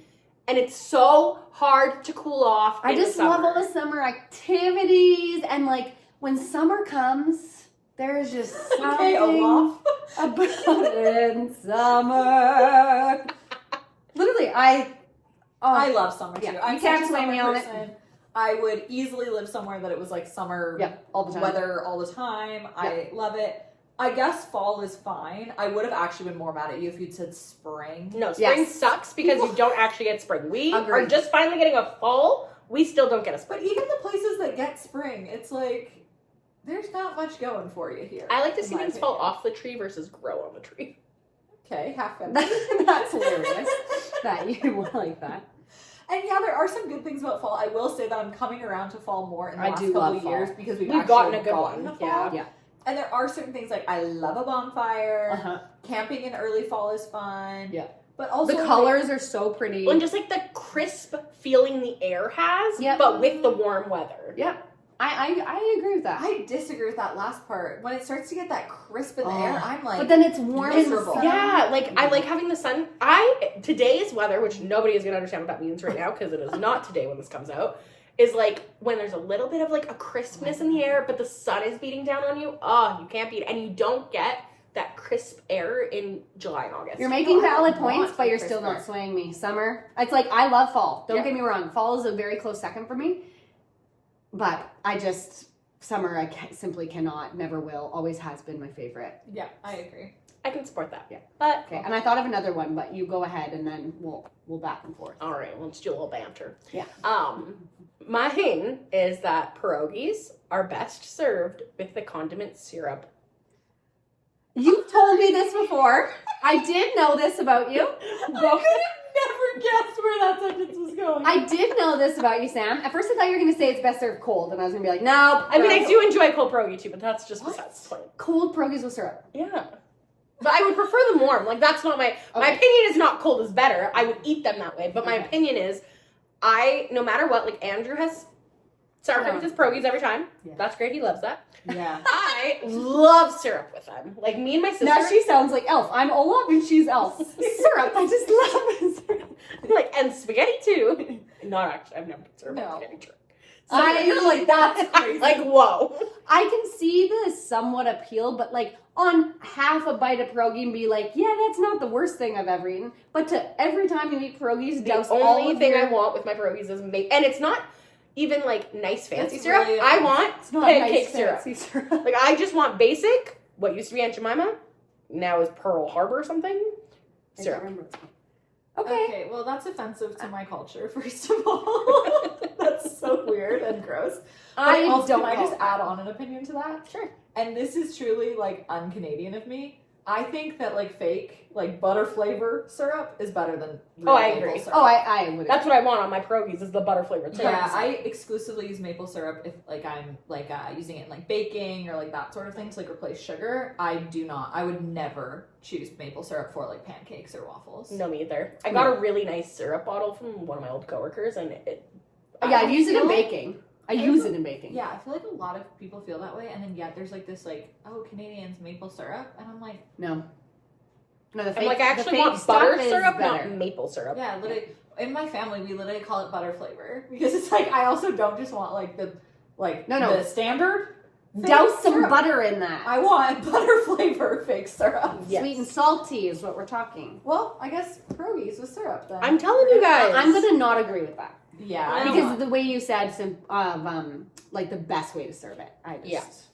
and it's so hard to cool off. I in the just love summer. all the summer activities and like when summer comes, there's just something Okay, Olaf. about in summer. Literally, I I love summer too. yeah, I'm you can't such a blame summer me on it. person. I would easily live somewhere that it was like summer all the time. weather all the time. I love it. I guess fall is fine. I would have actually been more mad at you if you'd said spring. No, spring Yes. sucks because you don't actually get spring. We are Agreed. just finally getting a fall. We still don't get a spring. But even the places that get spring, it's like there's not much going for you here. I like to in see my things fall opinion. off the tree versus grow on the tree. Okay, half feminine. That's hilarious that you like that. And yeah, there are some good things about fall. I will say that I'm coming around to fall more in the I last do couple love of fall. years because we've We've actually gotten a good gotten one, to fall. yeah. Yeah. And there are certain things like I love a bonfire. Uh-huh. Camping in early fall is fun. Yeah. But also The like, colors are so pretty. Well, and just like the crisp feeling the air has, Yep. but with the warm weather. Yep. I agree with that. I disagree with that last part. When it starts to get that crisp in the air, I'm like, but then it's warm in the miserable. sun. Yeah, like I like having the sun. Today's weather, which nobody is gonna understand what that means right now because it is not today when this comes out, is like when there's a little bit of like a crispness in the air, but the sun is beating down on you. Oh, you can't beat it, and you don't get that crisp air in July and August. You're making valid points, want but the you're still crisp not air. swaying me. Summer, it's like I love fall. Don't Yeah. get me wrong. Fall is a very close second for me, but summer I simply cannot, never will, always has been my favorite. Yeah, I agree. I can support that. Yeah. But Okay, and I thought of another one, but you go ahead and then we'll back and forth. all right, let's do a little banter. Yeah. Mine is that pierogies are best served with the condiment syrup. You've told me this before. I did know this about you. Never guessed where that sentence was going. I did know this about you, Sam. At first I thought you were going to say it's best served cold, and I was going to be like, no. I mean, I do enjoy cold pierogi too, but that's just besides the point. Cold pierogies with syrup. Yeah. But I would prefer them warm. Like, that's not my Okay. opinion is not cold is better. I would eat them that way. But my Okay. opinion is, no matter what, like, Andrew has sour cream with his pierogies every time. Yeah. That's great. He loves that. Yeah. I love syrup with them. Like, me and my sister. Now she sounds like Elf. I'm Olaf and she's Elf. Syrup. I just love syrup. like, and spaghetti too. Not actually. I've never put syrup on No. spaghetti. True. You're like, that's crazy. Like, whoa. I can see the somewhat appeal, but like on half a bite of pierogi and be like, yeah, that's not the worst thing I've ever eaten. But to every time you eat pierogies, The douse all only of thing your... I want with my pierogies is and it's not even like nice fancy It's syrup. really I want It's not pancake nice syrup. fancy syrup. Like, I just want basic, what used to be Aunt Jemima, now is Pearl Harbor or something, I can't syrup. remember what's called. Okay. Okay, well, that's offensive to my culture, first of all. That's so weird and gross. I Also, don't can I know. just add on an opinion to that? Sure. And this is truly, like, un-Canadian of me. I think that, like, fake, like, butter flavor syrup is better than real Oh, I maple agree. syrup. Oh, I would. That's what I want on my pierogies is the butter flavored syrup. Yeah, I exclusively use maple syrup if, like, I'm, like, using it in, like, baking or, like, that sort of thing to, like, replace sugar. I would never choose maple syrup for, like, pancakes or waffles. No, me either. I got a really nice syrup bottle from one of my old coworkers, and Yeah, I use it in feel- baking. I use it in baking. Yeah, I feel like a lot of people feel that way, and then yet there's, like, this, like, oh, Canadians, maple syrup, and I'm like, No, the I'm fake, like, I the actually fake want stuff butter is syrup, better. not maple syrup. yeah, literally, in my family, we literally call it butter flavor, because it's like, I also don't just want, like, the No. the standard fake Douse some syrup. butter in that. I want butter flavor fake syrup. Yes. Sweet and salty is what we're talking. Well, I guess pierogies with syrup then. I'm telling you guys. I'm gonna not agree with that yeah, I because don't the way you said like the best way to serve it. I just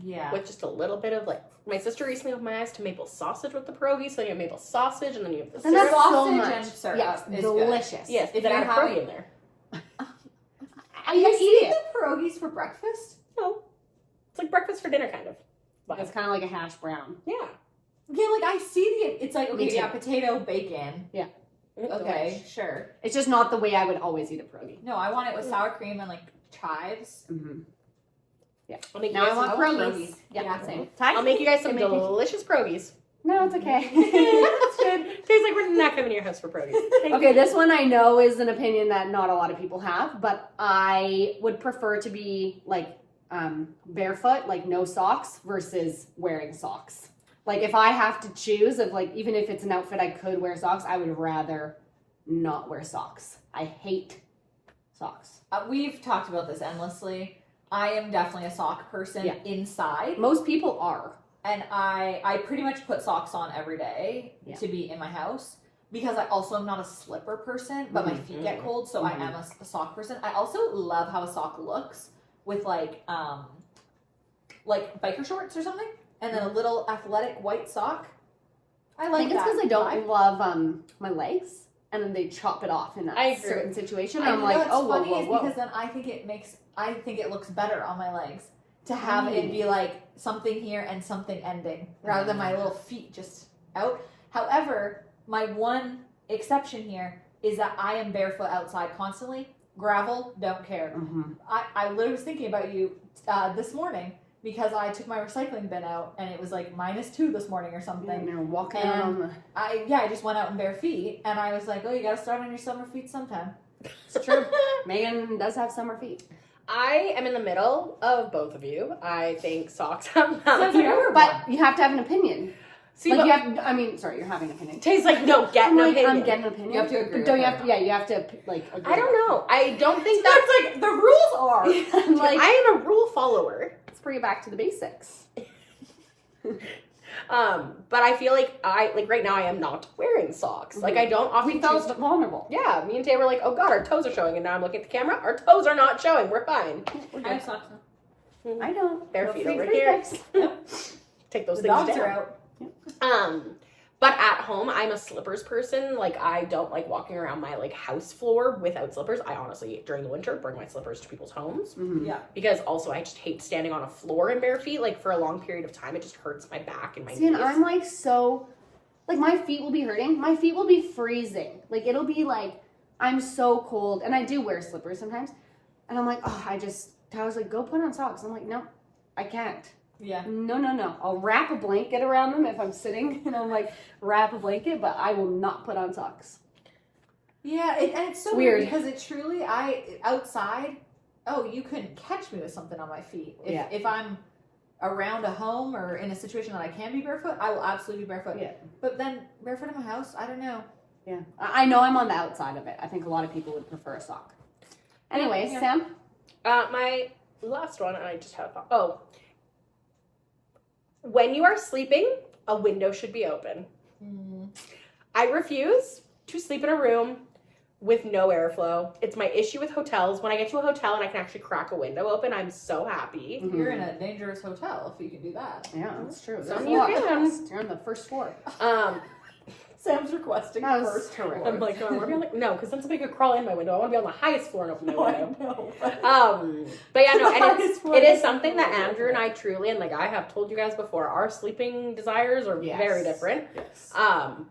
yeah. with just a little bit of, like, my sister recently opened my eyes to maple sausage with the pierogi, so you have maple sausage, and then you have the Then that's syrup. so Sausage much. and syrup Yes, is delicious. Yes, If then you're add a pierogi having- in there. I used to eat it. the pierogies for breakfast? No. It's like breakfast for dinner, kind of. It's kind of like a hash brown. Yeah. Yeah, like I see it's like, Me okay, too. yeah, potato, bacon. Yeah. Okay, sure. It's just not the way I would always eat a pierogi. No, I want it with sour cream and like chives. Mm-hmm. I'll make you Now I guys want some pierogies. Yeah, same. I'll make you guys some They make me- delicious pierogies. No, it's okay. That's good. Tastes like we're not coming to your house for pierogies. Okay, this one I know is an opinion that not a lot of people have, but I would prefer to be like barefoot, like no socks, versus wearing socks. Like if I have to choose, of like even if it's an outfit I could wear socks, I would rather not wear socks. I hate socks. We've talked about this endlessly. I am definitely a sock person Yeah. inside, Most people are. and I pretty much put socks on every day Yeah. to be in my house because I also am not a slipper person, but my feet get cold, so I am a sock person. I also love how a sock looks with like biker shorts or something, and then a little athletic white sock. I I like think it's that. because I don't vibe. love my legs, and then they chop it off in that I agree. certain situation. I I'm know like, what's oh, whoa, funny whoa, is whoa. because then I think it looks better on my legs to have it be like something here and something ending rather than my little feet just out. However, my one exception here is that I am barefoot outside constantly. Gravel, don't care. Mhm. I literally was thinking about you this morning because I took my recycling bin out and it was like -2 this morning or And something. they're walking And out on the. I just went out in bare feet and I was like, oh, you gotta start on your summer feet sometime. It's true. Megan does have summer feet. I am in the middle of both of you. I think socks have Sounds like I value. were But you have to have an opinion. See, Like but you have, I mean, sorry, you're having an opinion. Tay's like, no, get I'm an like, opinion. I'm getting an opinion. You have to agree But don't with you her have to? or Yeah, you have to like. Agree I don't know. I don't think So that. it's like the rules are. I'm like, I am a rule follower. let's bring it back to the basics. But I feel like right now I am not wearing socks. Like I don't often We felt choose. vulnerable. Yeah, me and Tay were like, oh god, our toes are showing, and now I'm looking at the camera. Our toes are not showing. We're fine. I have socks now. I don't. Bare No feet free over free here. picks. Take those The things dogs down. are out. But at home, I'm a slippers person. Like, I don't like walking around my, like, house floor without slippers. I honestly, during the winter, bring my slippers to people's homes. Mhm. Yeah. Because also, I just hate standing on a floor in bare feet. Like, for a long period of time, it just hurts my back and my See, and knees. I'm like so, like my feet will be hurting. My feet will be freezing. Like it'll be like I'm so cold, and I do wear slippers sometimes. And I'm like, oh, I was like, go put on socks. I'm like, no, I can't. Yeah. No. I'll wrap a blanket around them if I'm sitting, and I'm like, wrap a blanket, but I will not put on socks. Yeah, and it's so Weird. weird because it truly, outside, you couldn't catch me with something on my feet. If I'm around a home or in a situation that I can be barefoot, I will absolutely be barefoot. Yeah. But then barefoot in my house, I don't know. Yeah, I know I'm on the outside of it. I think a lot of people would prefer a sock. Anyways, Yeah. Sam. My last one, and I just had a thought. Oh. When you are sleeping, a window should be open. I refuse to sleep in a room with no airflow. It's my issue with hotels. When I get to a hotel and I can actually crack a window open, I'm so happy. Mhm. You're in a dangerous hotel if you can do that. Yeah, that's true. Some There's a you lot. can. You're on the first floor. Sam's requesting That was first horrific. I'm like, do I want to be on the... No, because then somebody could crawl in my window. I want to be on the highest floor and open my window. know. But yeah, no, and highest floor it is is something that really Andrew and I truly, and like I have told you guys before, our sleeping desires are Yes. very different. Yes.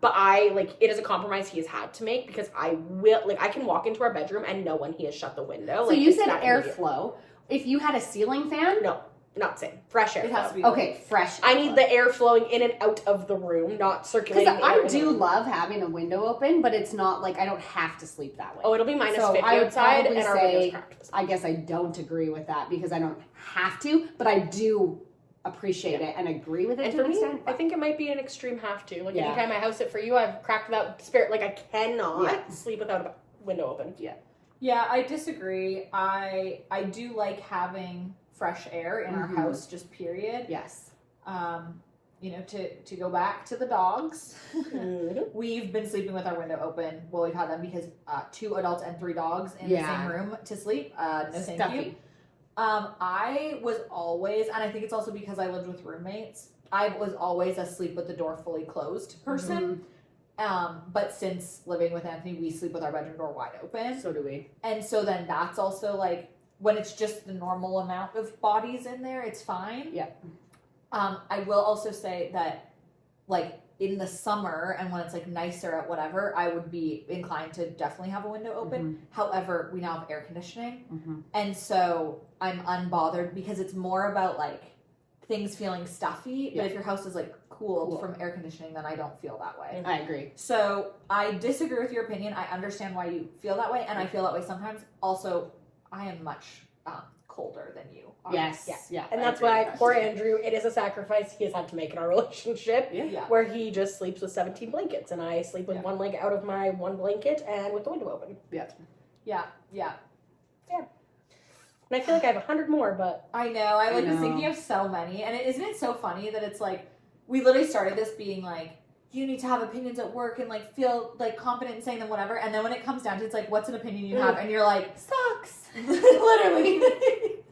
But I, like, it is a compromise he has had to make because I will, like, I can walk into our bedroom and know when he has shut the window. So like, you it's said that immediate. airflow. If you had a ceiling fan, No, not same. Fresh air. It has to be. okay, fresh. I need the air flowing in and out of the room, not circulating Because the air. I in the do room. love having a window open, but it's not like I don't have to sleep that way. Oh, it'll be minus So 50 I would outside, probably and our say- window's cracked. I guess I don't agree with that because I don't have to, but I do appreciate it and agree with it And to for an me, extent. I think it might be an extreme have to. Like, Yeah. anytime I house it for you, I've cracked that spirit. Like, I cannot Yeah. sleep without a window open. Yeah, I disagree. I do like having fresh air in our Mhm. house, just period. Yes. To go back to the dogs, Mhm. we've been sleeping with our window open. Well, we've had them because 2 adults and 3 dogs in the Yeah. same room to sleep. No, thank you. Stuffy. I was always, and I think it's also because I lived with roommates, I was always a sleep with the door fully closed person. But since living with Anthony, we sleep with our bedroom door wide open. So do we. And so then that's also like, when it's just the normal amount of bodies in there, it's fine. Yeah. I will also say that, like, in the summer and when it's like nicer at whatever, I would be inclined to definitely have a window open. However, we now have air conditioning. Mm-hmm. And so I'm unbothered because it's more about like things feeling stuffy. Yeah. But if your house is like cooled Cool. from air conditioning, then I don't feel that way. I agree. So I disagree with your opinion. I understand why you feel that way, and I feel that way sometimes. Also, I am much colder than you are. Yes. Yeah. Yeah. And I that's agree why, with that. for Andrew, it is a sacrifice he has had to make in our relationship. Yeah. Where he just sleeps with 17 blankets, and I sleep with Yeah. one leg out of my one blanket and with the window open. Yeah. Yeah. And I feel like I have 100 more, but I know. I like I was know. thinking of so many, and isn't it so funny that it's like we literally started this being like, you need to have opinions at work and like feel like confident in saying them, whatever. And then when it comes down to it, it's like, what's an opinion you have? And you're like, Sucks. literally.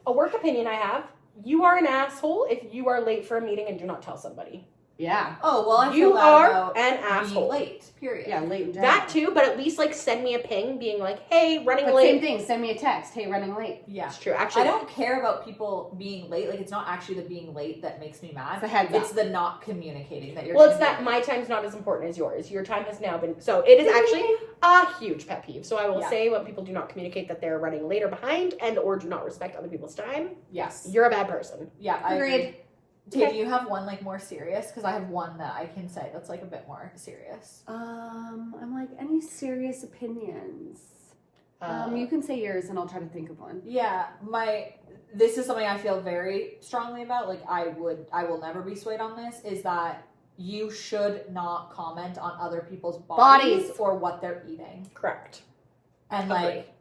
a work opinion I have: you are an asshole if you are late for a meeting and do not tell somebody. Yeah. Oh well, I You feel that are about an being asshole. late. Period. Yeah. Late in general. That too, but at least like send me a ping, being like, "Hey, running But late." same thing. Send me a text. Hey, running late. Yeah. It's true. Actually, I don't care about people being late. Like, it's not actually the being late that makes me mad. It's a heads It's up. the not communicating that you're. Well, it's gonna that be my late. time's not as important as yours. Your time has now been. So it is actually a huge pet peeve. So I will Yeah. say when people do not communicate that they're running late or behind, and or do not respect other people's time, Yes. you're a bad person. Yeah. I Agreed. agree. Do you have one like more serious? Because I have one that I can say that's like a bit more serious. I'm like, any serious opinions? You can say yours, and I'll try to think of one. Yeah, this is something I feel very strongly about. Like I will never be swayed on this. Is that you should not comment on other people's bodies or what they're eating. Correct. And like,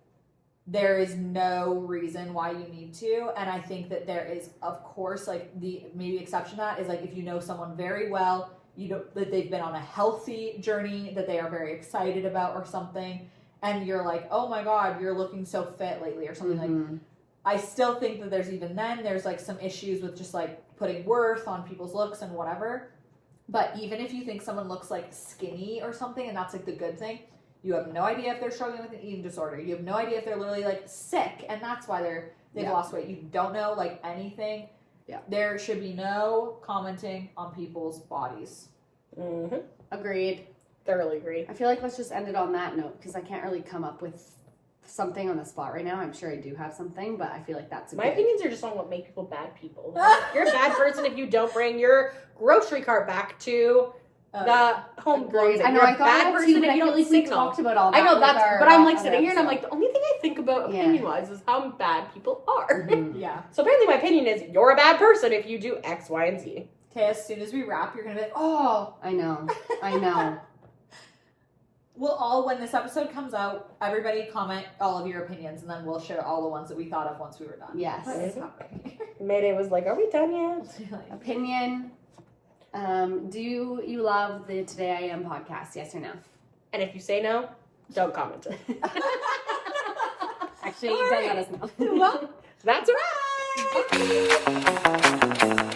there is no reason why you need to. And I think that there is, of course, like the maybe exception to that is like if you know someone very well, you know that they've been on a healthy journey that they are very excited about or something, and you're like, oh my god, you're looking so fit lately or something. Like, I still think that there's like some issues with just like putting worth on people's looks and whatever. But even if you think someone looks like skinny or something, and that's like the good thing, you have no idea if they're struggling with an eating disorder. You have no idea if they're literally like sick, and that's why they've lost weight. You don't know like anything. Yeah. There should be no commenting on people's bodies. Mm-hmm. Agreed. Thoroughly agree. I feel like let's just end it on that note because I can't really come up with something on the spot right now. I'm sure I do have something, but I feel like that's My opinions are just on what make people bad people. You're a bad person if you don't bring your grocery cart back to the home closet. I know. You're I a thought bad that person too, but if I you feel don't like we signal. talked about all that. I know with that's, our, but I'm like other sitting here and I'm episode. like, the only thing I think about opinion-wise is how bad people are. Mhm. Yeah. So apparently my opinion is you're a bad person if you do X, Y, and Z. Okay, as soon as we wrap, you're gonna be like, oh. I know. I know. When this episode comes out, everybody comment all of your opinions, and then we'll share all the ones that we thought of once we were done. Yes. But it's happening. Mayday was like, are we done yet? Opinion. Do you love the Today I Am podcast? Yes or no? And if you say no, don't comment it. Actually, you don't let us know. Well, That's right.